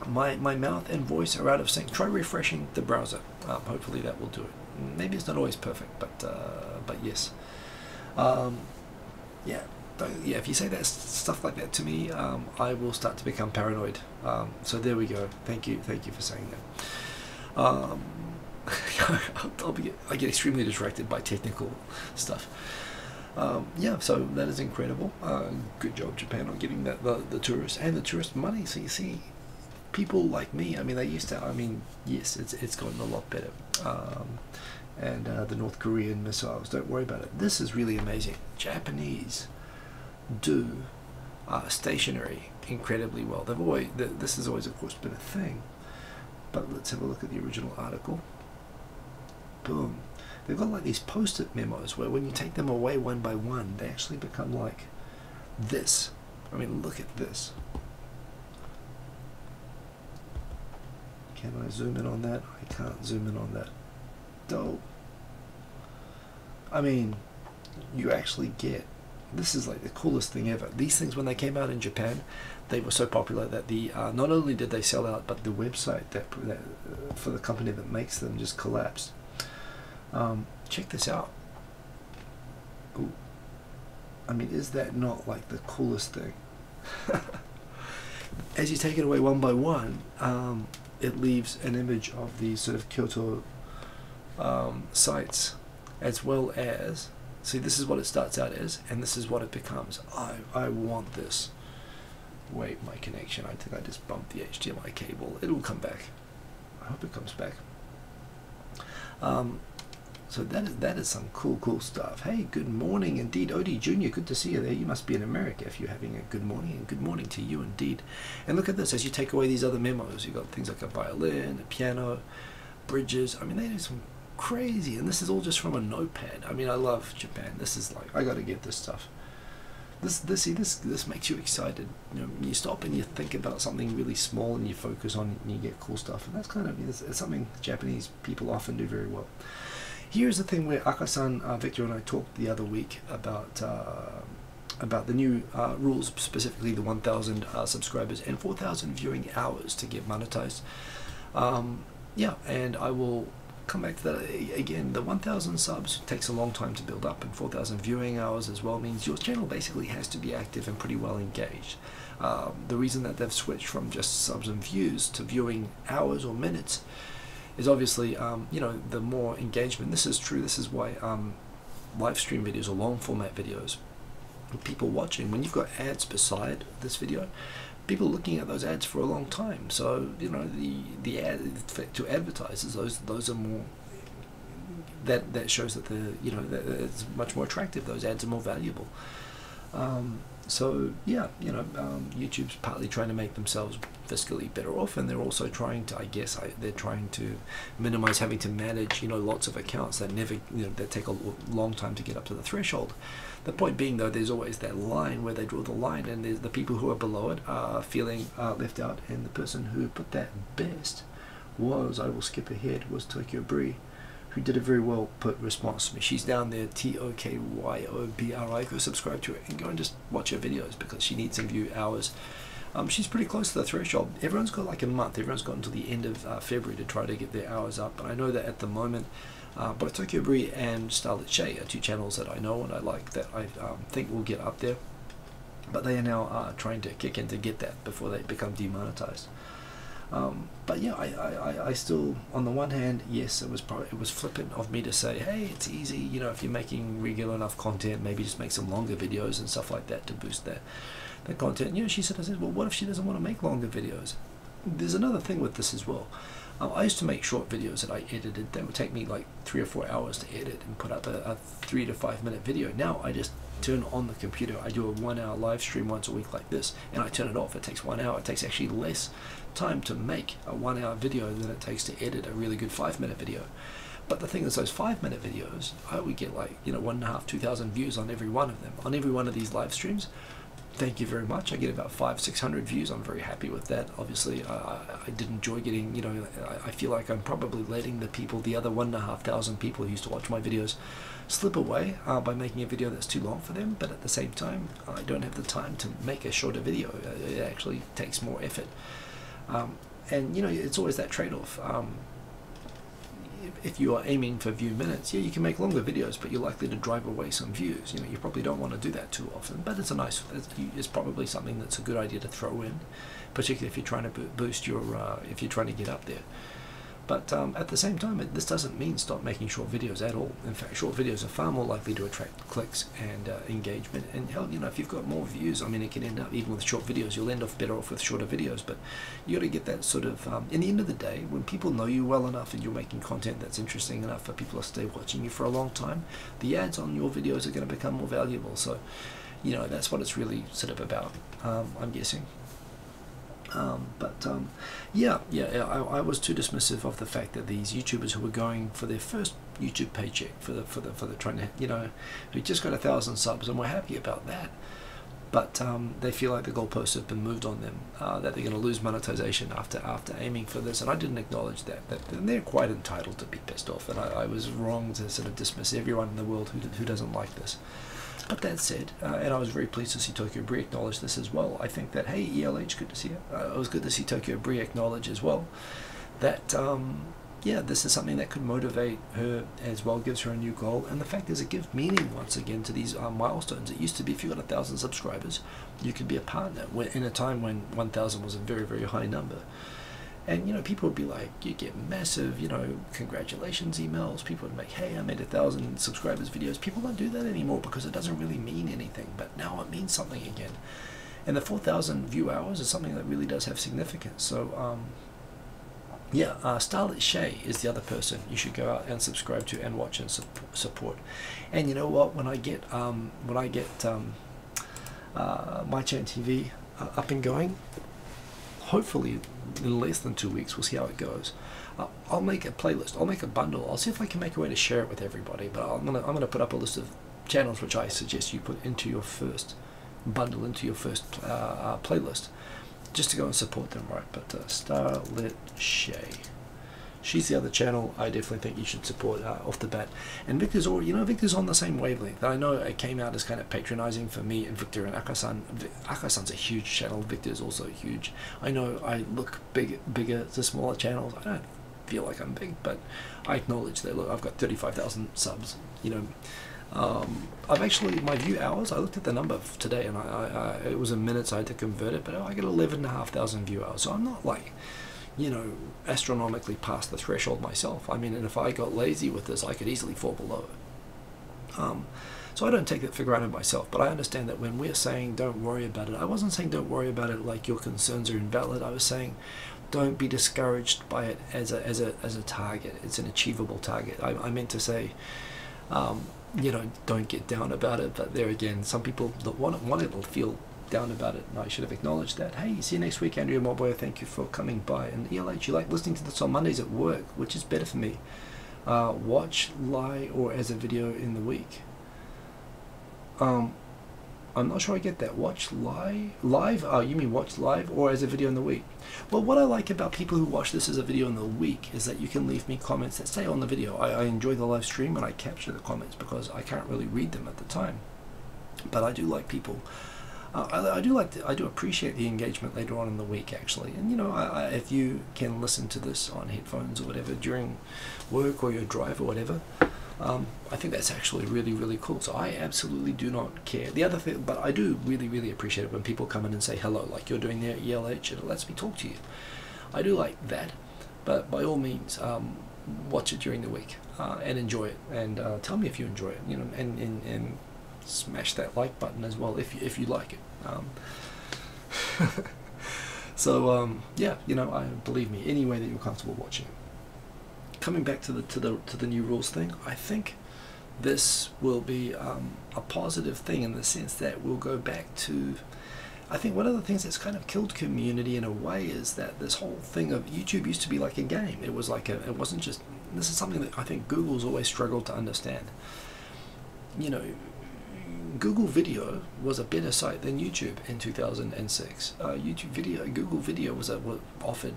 My mouth and voice are out of sync. Try refreshing the browser. Hopefully that will do it. Maybe it's not always perfect, but yes. Yeah, if you say that stuff like that to me, I will start to become paranoid. So there we go. Thank you for saying that. I get extremely distracted by technical stuff. Yeah, so that is incredible. Good job, Japan, on getting that the tourists and the tourist money. So you see, people like me, I mean, they used to. I mean, yes, it's gotten a lot better. And the North Korean missiles, don't worry about it. This is really amazing. Japanese do stationary incredibly well. This has always, of course, been a thing. But let's have a look at the original article. Boom. They've got like these post-it memos where when you take them away one by one, they actually become like this. I mean, look at this. Can I zoom in on that? I can't zoom in on that. Dope. I mean, you actually get, this is like the coolest thing ever. These things, when they came out in Japan, they were so popular that the not only did they sell out, but the website that for the company that makes them just collapsed. Check this out. Ooh. I mean, is that not like the coolest thing? As you take it away one by one, it leaves an image of the sort of Kyoto sites, as well as, see, this is what it starts out as, and this is what it becomes. I want this. Wait, my connection, I think I just bumped the HDMI cable. It will come back. I hope it comes back. So that is some cool stuff. Hey, good morning indeed, Odie Jr. Good to see you there. You must be in America if you're having a good morning, and good morning to you indeed. And look at this, as you take away these other memos, you've got things like a violin, a piano, bridges. I mean, they do some crazy, and this is all just from a notepad. I mean, I love Japan. This is like, I gotta get this stuff. This makes you excited. You know, you stop and you think about something really small and you focus on it and you get cool stuff, and that's kind of, it's something Japanese people often do very well. Here's the thing where Akasan, Victor and I talked the other week about the new rules, specifically the 1,000 subscribers and 4,000 viewing hours to get monetized. Yeah, and I will come back to that again. The 1,000 subs takes a long time to build up, and 4,000 viewing hours as well means your channel basically has to be active and pretty well engaged. The reason that they've switched from just subs and views to viewing hours or minutes is obviously, you know, the more engagement. This is true. This is why live stream videos or long format videos, people watching, when you've got ads beside this video, people are looking at those ads for a long time. So, you know, the ad to advertisers, those are more, that shows that you know, that it's much more attractive. Those ads are more valuable. So yeah, you know, YouTube's partly trying to make themselves fiscally better off, and they're also trying to, I guess, they're trying to minimize having to manage, you know, lots of accounts that never, you know, that take a long time to get up to the threshold. The point being, though, there's always that line where they draw the line, and there's the people who are below it are feeling left out, and the person who put that best was, I will skip ahead, was Tokyo Brie, who did a very well put response to me. She's down there, TOKYOBRI. Go subscribe to her and go and just watch her videos, because she needs some view hours. She's pretty close to the threshold. Everyone's got like a month. Everyone's got until the end of February to try to get their hours up. But I know that at the moment, both Tokyo Brie and Starlit Shay are two channels that I know and I like, that I think will get up there. But they are now trying to kick in to get that before they become demonetized. But yeah, I still, on the one hand, yes, it was flippant of me to say, hey, it's easy, you know, if you're making regular enough content, maybe just make some longer videos and stuff like that to boost that content. You know, I said, well, what if she doesn't want to make longer videos? There's another thing with this as well. I used to make short videos that I edited that would take me like 3 or 4 hours to edit and put up a 3 to 5 minute video. Now I just turn on the computer, I do a 1 hour live stream once a week like this, and I turn it off. It takes 1 hour. It takes actually less time to make a 1 hour video than it takes to edit a really good 5 minute video. But the thing is, those 5 minute videos, I would get like, 1.5, 2,000 views on every one of them, on every one of these live streams. Thank you very much. I get about 500-600 views. I'm very happy with that. Obviously, I did enjoy getting, I feel like I'm probably letting the other 1,500 people who used to watch my videos slip away by making a video that's too long for them. But at the same time, I don't have the time to make a shorter video. It actually takes more effort. And, it's always that trade-off. If you are aiming for view minutes, yeah, you can make longer videos, but you're likely to drive away some views. You probably don't want to do that too often, but it's probably something that's a good idea to throw in, particularly if you're trying to boost your, if you're trying to get up there. But at the same time, this doesn't mean stop making short videos at all. In fact, short videos are far more likely to attract clicks and engagement. And hell, if you've got more views, I mean, it can end up, even with short videos, you'll end up better off with shorter videos. But you got to get that sort of, in the end of the day, when people know you well enough and you're making content that's interesting enough for people to stay watching you for a long time, the ads on your videos are going to become more valuable. So, that's what it's really sort of about, I'm guessing. I was too dismissive of the fact that these YouTubers who were going for their first YouTube paycheck, for the trying to, who just got 1,000 subs and were happy about that, but they feel like the goalposts have been moved on them, that they're going to lose monetization after aiming for this, and I didn't acknowledge that and they're quite entitled to be pissed off, and I was wrong to sort of dismiss everyone in the world who doesn't like this. But that said, and I was very pleased to see Tokyo Brie acknowledge this as well. I think that, hey, ELH, good to see you. It was good to see Tokyo Brie acknowledge as well that, this is something that could motivate her as well, gives her a new goal. And the fact is, it gives meaning once again to these milestones. It used to be if you got 1,000 subscribers, you could be a partner in a time when 1,000 was a very, very high number. And, people would be like, you get massive, congratulations emails. People would make, hey, I made 1,000 subscribers videos. People don't do that anymore because it doesn't really mean anything. But now it means something again. And the 4,000 view hours is something that really does have significance. So, Starlit Shay is the other person you should go out and subscribe to and watch and support. And you know what? When I get My Chan TV up and going, hopefully in less than 2 weeks, we'll see how it goes. I'll make a playlist. I'll make a bundle. I'll see if I can make a way to share it with everybody. But I'm gonna put up a list of channels which I suggest you put into your first bundle, into your first playlist, just to go and support them, right? But Starlit Shay, she's the other channel I definitely think you should support off the bat. And Victor's already, Victor's on the same wavelength. I know it came out as kind of patronizing for me and Victor and Akasan. Akasan's a huge channel. Victor's also huge. I know I look bigger to smaller channels. I don't feel like I'm big, but I acknowledge that. Look, I've got 35,000 subs. I've actually, my view hours, I looked at the number today, and it was in minutes. I had to convert it, but I get 11,500 view hours. So I'm not like, astronomically past the threshold myself. I mean, and if I got lazy with this, I could easily fall below it. So I don't take it for granted myself, but I understand that when we're saying don't worry about it, I wasn't saying don't worry about it like your concerns are invalid. I was saying don't be discouraged by it as a target. It's an achievable target. I meant to say, don't get down about it, but there again, some people that want it will feel down about it, and I should have acknowledged that. Hey, see you next week, Andrea Moboy. Thank you for coming by. And ELH, you like listening to this on Mondays at work, which is better for me. Watch live or as a video in the week. I'm not sure I get that. Watch live? You mean watch live or as a video in the week? Well, what I like about people who watch this as a video in the week is that you can leave me comments that stay on the video. I enjoy the live stream and I capture the comments because I can't really read them at the time. But I do like people. I do appreciate the engagement later on in the week, actually. And if you can listen to this on headphones or whatever during work or your drive or whatever, I think that's actually really, really cool. So I absolutely do not care. The other thing, but I do really, really appreciate it when people come in and say hello, like you're doing there at ELH, and it lets me talk to you. I do like that, but by all means, watch it during the week and enjoy it, and tell me if you enjoy it, and smash that like button as well if you like it. So yeah, you know, believe me, any way that you're comfortable watching. Coming back to the new rules thing, I think this will be a positive thing in the sense that we'll go back to. I think one of the things that's kind of killed community in a way is that this whole thing of YouTube used to be like a game. It was like it wasn't just. This is something that I think Google's always struggled to understand. You know, Google Video was a better site than YouTube in 2006. Google Video offered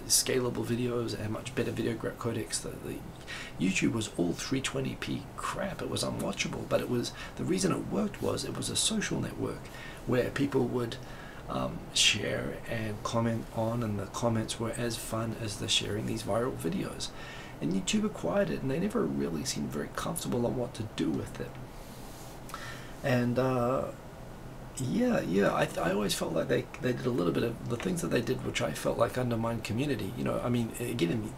scalable videos and much better video codecs. The YouTube was all 320p crap. It was unwatchable, but the reason it worked was it was a social network where people would share and comment on, and the comments were as fun as the sharing these viral videos. And YouTube acquired it, and they never really seemed very comfortable on what to do with it. And yeah, I always felt like they did a little bit of the things that they did, which I felt like undermined community. You know, I mean, again,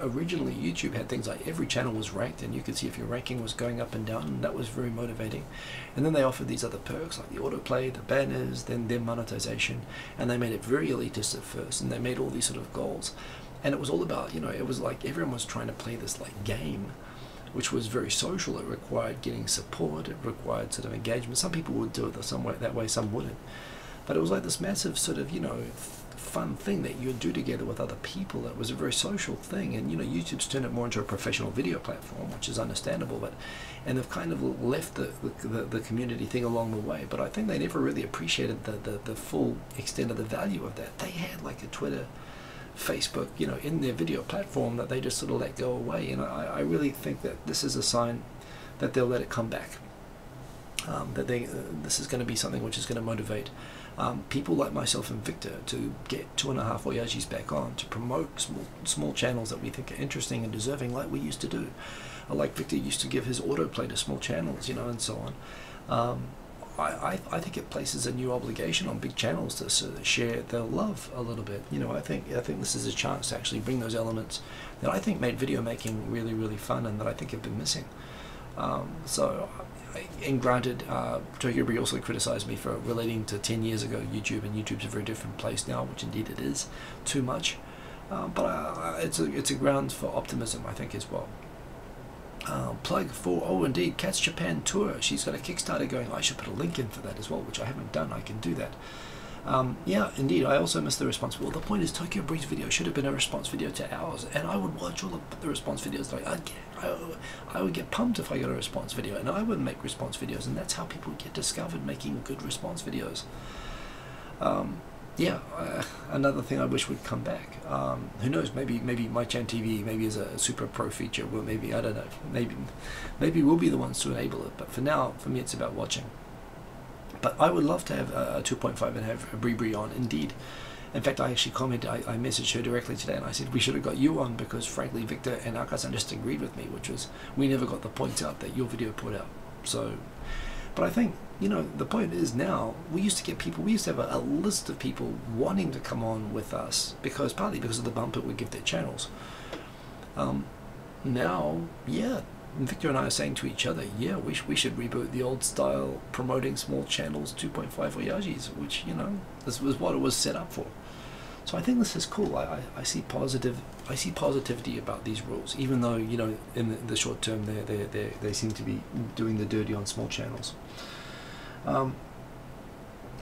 originally YouTube had things like every channel was ranked, and you could see if your ranking was going up and down, and that was very motivating. And then they offered these other perks like the autoplay, the banners, then their monetization, and they made it very elitist at first, and they made all these sort of goals. And it was all about, you know, it was like everyone was trying to play this like game, which was very social. It required getting support, it required sort of engagement. Some people would do it that way, some wouldn't. But it was like this massive sort of, you know, fun thing that you would do together with other people. It was a very social thing, and you know, YouTube's turned it more into a professional video platform, which is understandable, and they've kind of left the community thing along the way. But I think they never really appreciated the full extent of the value of that. They had like a Twitter, Facebook, you know, in their video platform that they just sort of let go away, and I really think that this is a sign that they'll let it come back. This is going to be something which is going to motivate people like myself and Victor to get 2.5 Voyages back on, to promote small channels that we think are interesting and deserving, like we used to do. Like Victor used to give his autoplay to small channels, you know, and so on. I think it places a new obligation on big channels to sort of share their love a little bit. You know, I think this is a chance to actually bring those elements that I think made video making really, really fun, and that I think have been missing. And granted, Tokyo Brie also criticized me for relating to 10 years ago YouTube, and YouTube's a very different place now, which indeed it is, too much. But it's a ground for optimism, I think, as well. Plug for, oh indeed, Cat's Japan tour. She's got a Kickstarter going. I should put a link in for that as well, which I haven't done. I can do that. Yeah, indeed, I also missed the response. Well, the point is, Tokyo Bree's video should have been a response video to ours, and I would watch all the response videos. Like I would get pumped if I got a response video, and I would make response videos, and that's how people get discovered, making good response videos. Yeah, another thing I wish would come back. Who knows? Maybe My Chan TV maybe is a super pro feature. Well, maybe, I don't know. Maybe we'll be the ones to enable it. But for now, for me, it's about watching. But I would love to have a 2.5 and have Brie on. Indeed. In fact, I actually commented. I messaged her directly today, and I said we should have got you on, because frankly, Victor and Akasan just agreed with me, which was we never got the points out that your video put out. So, but I think, you know, the point is now, we used to get people, we used to have a list of people wanting to come on with us, partly because of the bump it would give their channels. Now, yeah, Victor and I are saying to each other, yeah, we should reboot the old style promoting small channels 2.5 Voyages, which, you know, this was what it was set up for. So I think this is cool. I see positivity about these rules, even though, you know, in the short term they seem to be doing the dirty on small channels.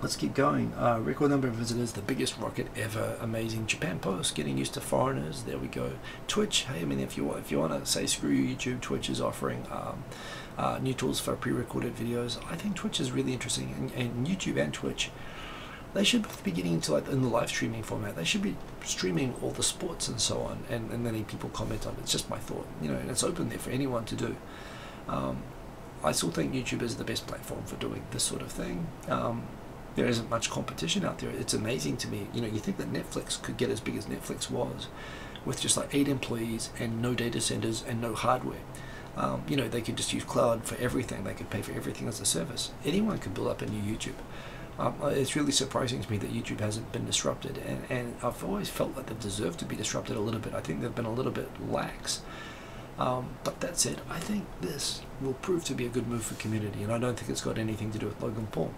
Let's keep going. Record number of visitors, the biggest rocket ever. Amazing. Japan Post, getting used to foreigners. There we go. Twitch. Hey, I mean, if you want to say screw you, YouTube, Twitch is offering new tools for pre-recorded videos. I think Twitch is really interesting, and YouTube and Twitch, they should both be getting into, like, in the live streaming format. They should be streaming all the sports and so on, and letting people comment on it. It's just my thought, you know, and it's open there for anyone to do. I still think YouTube is the best platform for doing this sort of thing. There isn't much competition out there. It's amazing to me. You know, you think that Netflix could get as big as Netflix was, with just like 8 employees and no data centers and no hardware. You know, they could just use cloud for everything. They could pay for everything as a service. Anyone could build up a new YouTube. It's really surprising to me that YouTube hasn't been disrupted, and I've always felt that they've deserved to be disrupted a little bit. I think they've been a little bit lax. But that said, I think this will prove to be a good move for community, and I don't think it's got anything to do with Logan Paul.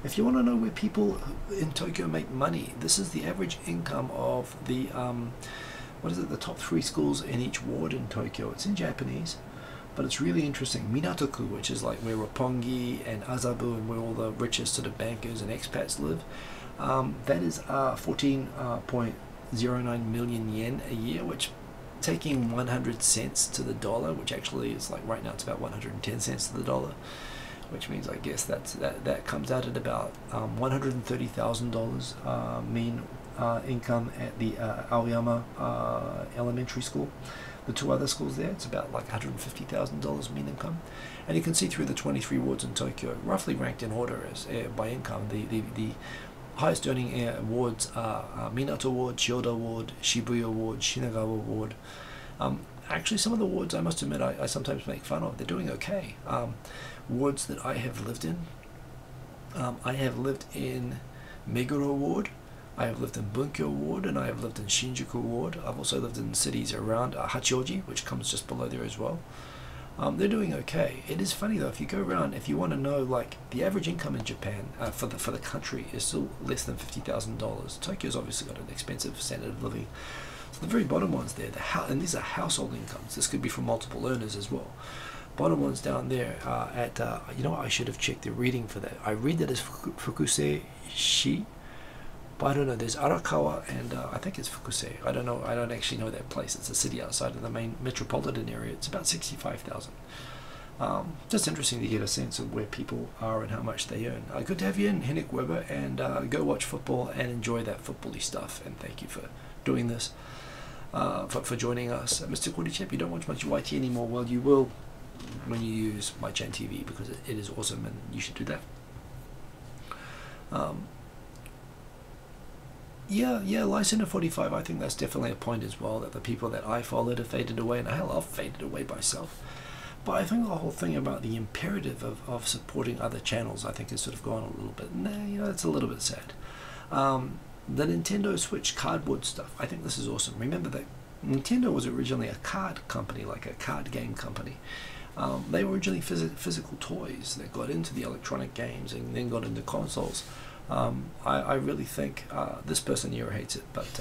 If you want to know where people in Tokyo make money, this is the average income of the what is it? The top 3 schools in each ward in Tokyo. It's in Japanese, but it's really interesting. Minatoku, which is like where Roppongi and Azabu and where all the richest sort of bankers and expats live, that is 14.09 million yen a year, which, taking 100 cents to the dollar, which actually is like right now it's about 110 cents to the dollar, which means I guess that comes out at about $130,000 mean income at the Aoyama elementary school. The 2 other schools there, it's about like $150,000 mean income. And you can see through the 23 wards in Tokyo, roughly ranked in order as by income. The highest earning wards are Minato Ward, Chiyoda Ward, Shibuya Ward, Shinagawa Ward. Actually, some of the wards, I must admit, I sometimes make fun of. They're doing okay. Wards that I have lived in. I have lived in Meguro Ward, I have lived in Bunkyo Ward, and I have lived in Shinjuku Ward. I've also lived in cities around Hachioji, which comes just below there as well. They're doing okay. It is funny though, if you go around, if you want to know, like, the average income in Japan for the country is still less than $50,000. Tokyo's obviously got an expensive standard of living. So the very bottom ones there, and these are household incomes. This could be from multiple earners as well. Bottom ones down there at you know what, I should have checked the reading for that. I read that as Fukusei Shi, but I don't know. There's Arakawa and I think it's Fukusei. I don't know. I don't actually know that place. It's a city outside of the main metropolitan area. It's about 65,000. Just interesting to get a sense of where people are and how much they earn. Good to have you in, Henrik Weber, and go watch football and enjoy that football-y stuff. And thank you for doing this, for joining us. Mr. Korichep, you don't watch much YT anymore. Well, you will when you use my Chan TV, because it is awesome and you should do that. Yeah, Lysander 45, I think that's definitely a point as well, that the people that I followed have faded away, and hell, I've faded away myself. But I think the whole thing about the imperative of supporting other channels, I think, has sort of gone a little bit, it's a little bit sad. The Nintendo Switch cardboard stuff, I think this is awesome. Remember that Nintendo was originally a card company, like a card game company. They were originally physical toys that got into the electronic games and then got into consoles. I really think this person here hates it, but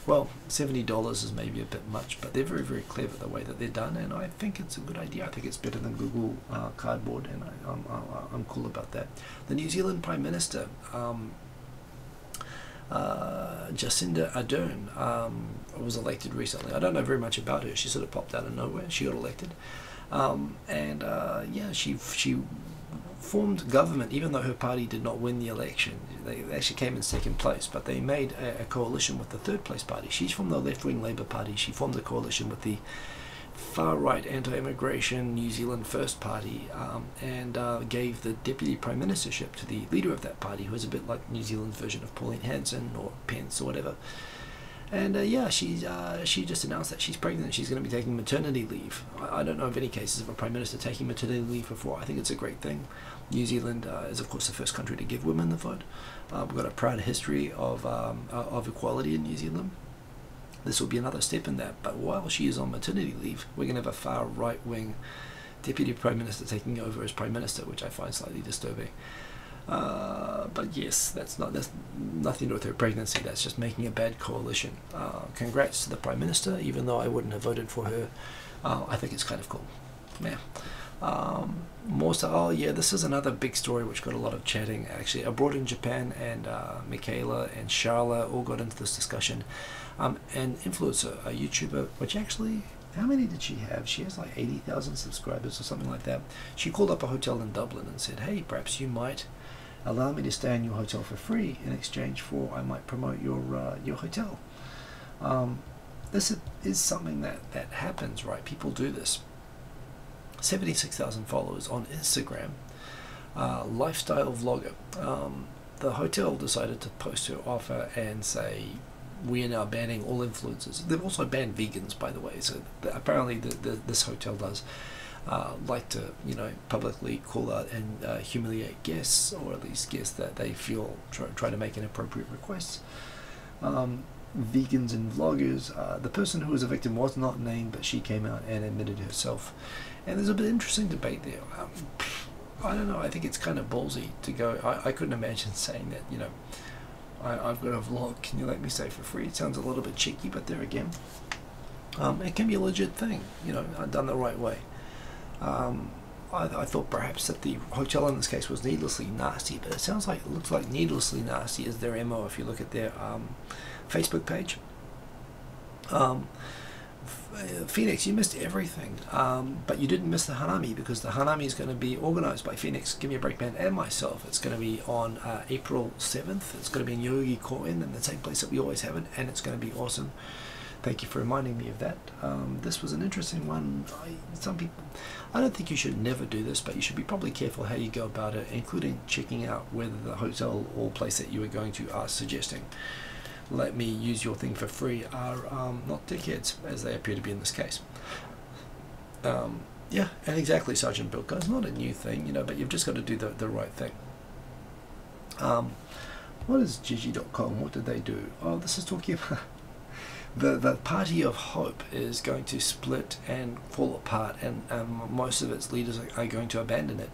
well, $70 is maybe a bit much, but they're very, very clever the way that they're done, and I think it's a good idea. I think it's better than Google Cardboard, and I'm cool about that. The New Zealand Prime Minister, Jacinda Ardern, was elected recently. I don't know very much about her. She sort of popped out of nowhere. She got elected, yeah, she formed government, even though her party did not win the election. They actually came in second place, but they made a coalition with the third place party. She's from the left-wing Labour Party. She formed a coalition with the far-right anti-immigration New Zealand First Party, and gave the deputy prime ministership to the leader of that party, who is a bit like New Zealand's version of Pauline Hanson or Pence or whatever. And yeah, she just announced that she's pregnant. She's going to be taking maternity leave. I don't know of any cases of a prime minister taking maternity leave before. I think it's a great thing. New Zealand is, of course, the first country to give women the vote. We've got a proud history of equality in New Zealand. This will be another step in that. But while she is on maternity leave, we're going to have a far right-wing deputy prime minister taking over as prime minister, which I find slightly disturbing. But yes, that's nothing to do with her pregnancy. That's just making a bad coalition. Congrats to the prime minister, even though I wouldn't have voted for her. I think it's kind of cool. Yeah. More so, oh yeah, this is another big story which got a lot of chatting actually abroad in Japan, and Michaela and Charla all got into this discussion. An influencer, a YouTuber, which actually, how many did she have? She has like 80,000 subscribers or something like that. She called up a hotel in Dublin and said, hey, perhaps you might allow me to stay in your hotel for free in exchange for I might promote your hotel. This is something that happens, right? People do this. 76,000 followers on Instagram, lifestyle vlogger. The hotel decided to post her offer and say, we are now banning all influencers. They've also banned vegans, by the way. So apparently this hotel does like to, publicly call out and humiliate guests, or at least guests that they feel try to make inappropriate requests. Vegans and vloggers. The person who was a victim was not named, but she came out and admitted herself. And there's a bit of interesting debate there. I don't know. I think it's kind of ballsy to go. I couldn't imagine saying that. You know, I've got a vlog. Can you let me stay for free? It sounds a little bit cheeky, but there again, it can be a legit thing. You know, done the right way. I thought perhaps that the hotel in this case was needlessly nasty, but it looks like needlessly nasty is their MO if you look at their Facebook page. Phoenix, you missed everything, but you didn't miss the Hanami, because the Hanami is going to be organized by Phoenix, Give Me a Break Band, and myself. It's going to be on April 7th. It's going to be in Yogi Koen, in the same place that we always have it, and it's going to be awesome. Thank you for reminding me of that. This was an interesting one. I don't think you should never do this, but you should be probably careful how you go about it, including checking out whether the hotel or place that you are going to are suggesting let me use your thing for free are not dickheads, as they appear to be in this case. Yeah, and exactly, Sergeant Bilko. It's not a new thing, you know, but you've just got to do the right thing. What is Gigi.com? What did they do? Oh, this is talking about the Party of Hope is going to split and fall apart, and most of its leaders are going to abandon it.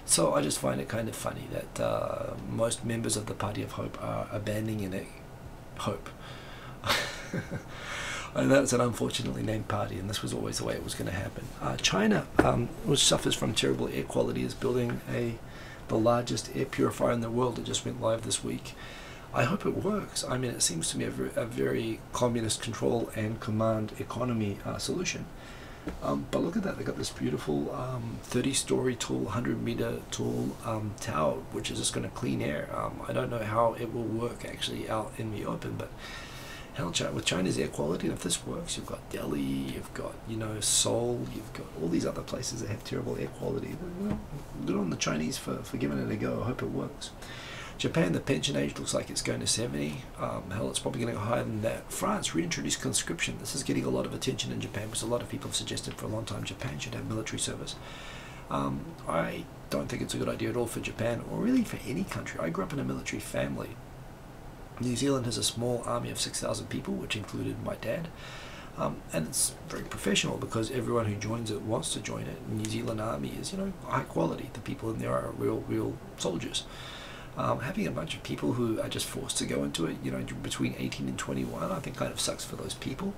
So I just find it kind of funny that most members of the Party of Hope are abandoning it. Hope. I know it's an unfortunately named party, and this was always the way it was going to happen. China, which suffers from terrible air quality, is building the largest air purifier in the world. It just went live this week. I hope it works. I mean, it seems to me a very communist control and command economy solution. But look at that, they've got this beautiful 30-story tall, 100-meter tall tower, which is just going to clean air. I don't know how it will work actually out in the open, but hell, with China's air quality, and if this works, you've got Delhi, you've got, you know, Seoul, you've got all these other places that have terrible air quality. Well, good on the Chinese for giving it a go. I hope it works. Japan, the pension age looks like it's going to 70. Hell, it's probably going to go higher than that. France reintroduced conscription. This is getting a lot of attention in Japan, because a lot of people have suggested for a long time Japan should have military service. I don't think it's a good idea at all for Japan, or really for any country. I grew up in a military family. New Zealand has a small army of 6,000 people, which included my dad. And it's very professional, because everyone who joins it wants to join it. New Zealand Army is, you know, high quality. The people in there are real soldiers. Having a bunch of people who are just forced to go into it, you know, between 18 and 21, I think kind of sucks for those people.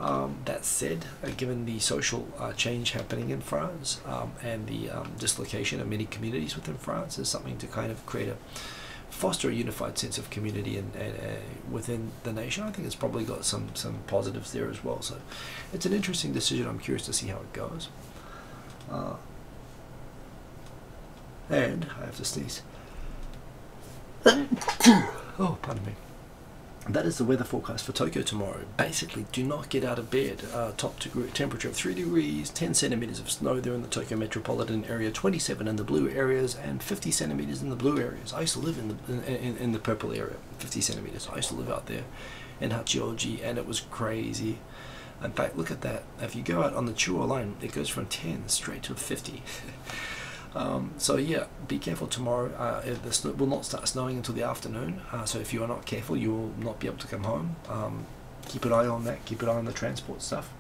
That said, given the social change happening in France and the dislocation of many communities within France, is something to kind of foster a unified sense of community and within the nation. I think it's probably got some positives there as well. So it's an interesting decision. I'm curious to see how it goes. And I have to sneeze. Oh, pardon me. That is the weather forecast for Tokyo tomorrow. Basically, do not get out of bed. Top temperature of 3 degrees, 10 centimeters of snow there in the Tokyo metropolitan area, 27 in the blue areas, and 50 centimeters in the blue areas. I used to live in the purple area, 50 centimeters. I used to live out there in Hachioji, and it was crazy. In fact, look at that. If you go out on the Chuo line, it goes from 10 straight to 50. So yeah, be careful tomorrow. The snow will not start snowing until the afternoon, so if you are not careful, you will not be able to come home. Keep an eye on that. Keep an eye on the transport stuff.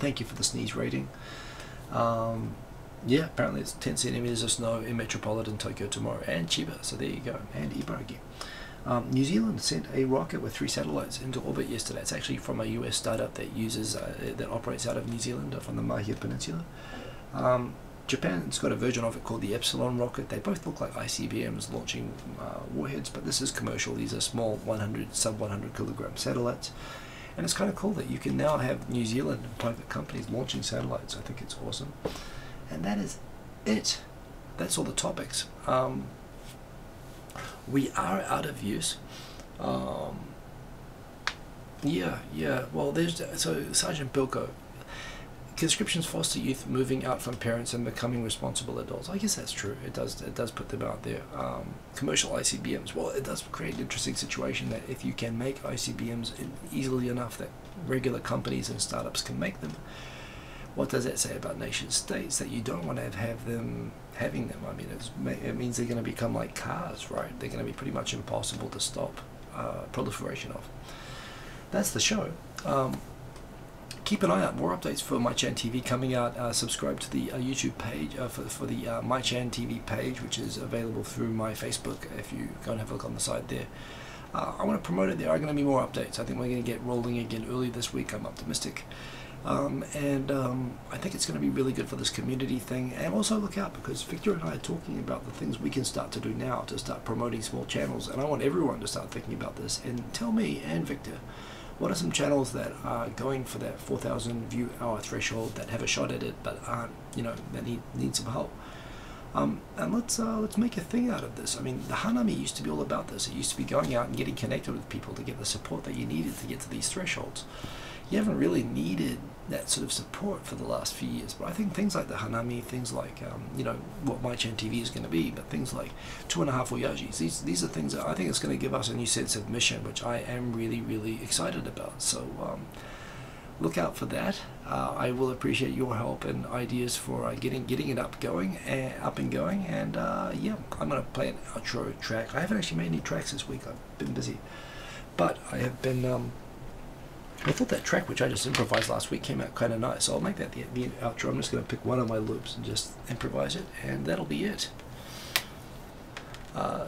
Thank you for the sneeze rating. Yeah, apparently it's 10 centimeters of snow in metropolitan Tokyo tomorrow, and Chiba, so there you go, and Ibaraki. New Zealand sent a rocket with 3 satellites into orbit yesterday. It's actually from a US startup that that operates out of New Zealand, from the Mahia Peninsula. Japan's got a version of it called the Epsilon rocket. They both look like ICBMs launching warheads, but this is commercial. These are small sub 100 kilogram satellites. And it's kind of cool that you can now have New Zealand and private companies launching satellites. I think it's awesome. And that is it. That's all the topics. We are out of use. Yeah. Well, so Sergeant Bilko. Conscriptions foster youth moving out from parents and becoming responsible adults. I guess that's true. It does put them out there. Commercial ICBMs. Well, it does create an interesting situation that if you can make ICBMs easily enough that regular companies and startups can make them, what does that say about nation states? That you don't want to have them having them. I mean, it means they're going to become like cars, right? They're going to be pretty much impossible to stop proliferation of. That's the show. keep an eye out. More updates for MyChan TV coming out. Subscribe to the YouTube page for the MyChan TV page, which is available through my Facebook. If you go and have a look on the side there, I want to promote it. There are going to be more updates. I think we're going to get rolling again early this week. I'm optimistic. I think it's going to be really good for this community thing. And also look out, because Victor and I are talking about the things we can start to do now to start promoting small channels, and I want everyone to start thinking about this and tell me and Victor, what are some channels that are going for that 4,000 view hour threshold, that have a shot at it but aren't, that need some help. And let's make a thing out of this. I mean, the Hanami used to be all about this. It used to be going out and getting connected with people to get the support that you needed to get to these thresholds. You haven't really needed that sort of support for the last few years, but I think things like the Hanami, things like what MyChan TV is going to be, but things like 2.5 Voyages, these are things that I think it's going to give us a new sense of mission, which I am really, really excited about. So look out for that. I will appreciate your help and ideas for getting it up and going. And yeah, I'm going to play an outro track. I haven't actually made any tracks this week. I've been busy, but I have been. I thought that track, which I just improvised last week, came out kind of nice, so I'll make that the outro. I'm just going to pick one of my loops and just improvise it, and that'll be it.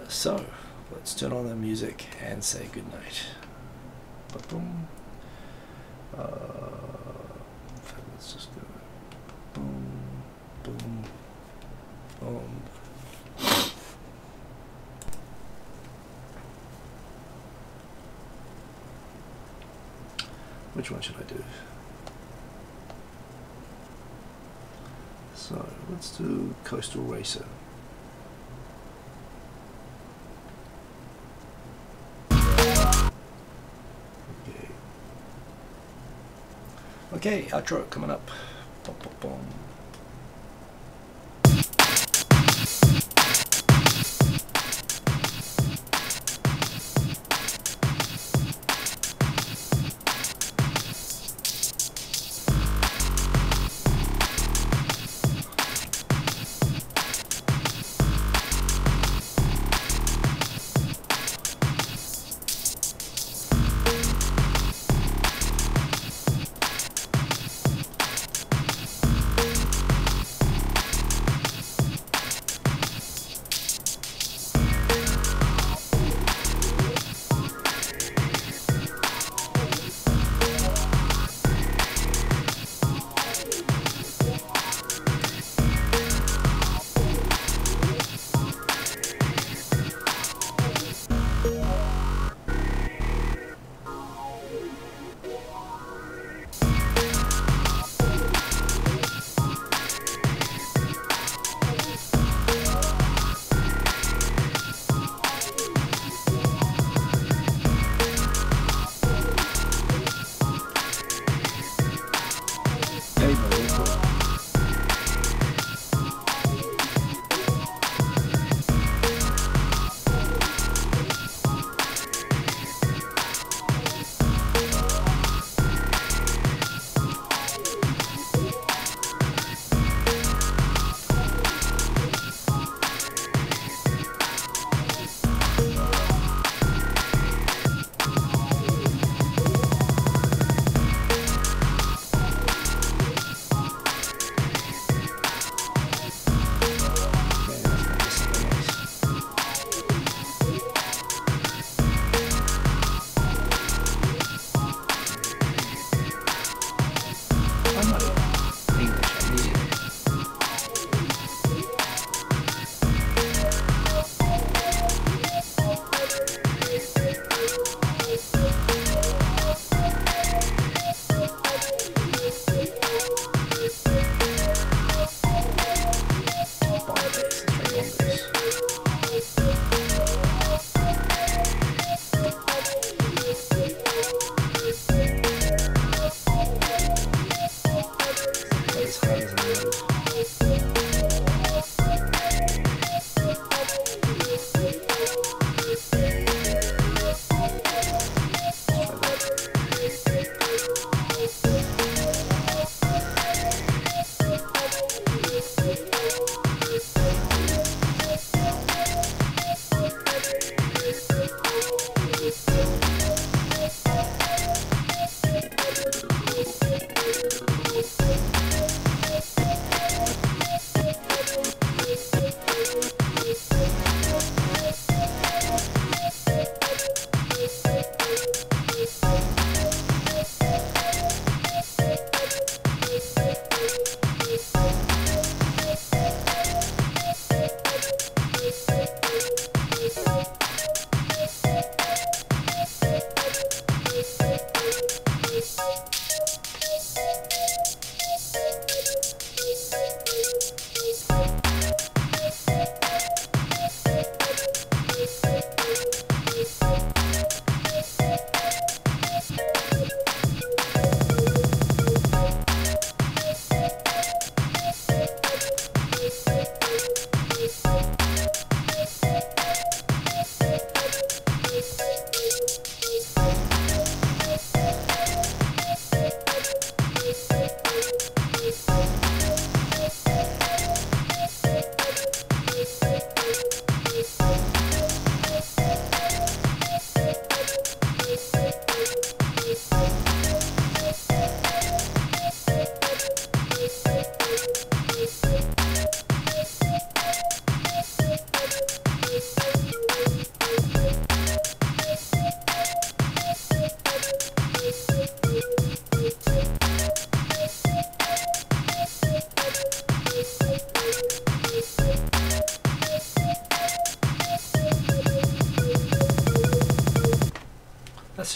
So, let's turn on the music and say goodnight. Boom. Let's just go boom, boom, boom. Which one should I do? So let's do Coastal Racer. Okay, outro coming up. Boom, boom, boom.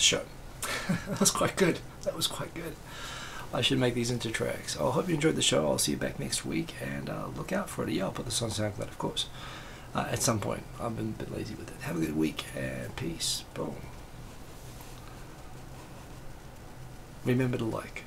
show. That was quite good. That was quite good. I should make these into tracks. I hope you enjoyed the show. I'll see you back next week, and look out for it. Yeah, I'll put this on SoundCloud, of course, at some point. I've been a bit lazy with it. Have a good week, and peace. Boom. Remember to like.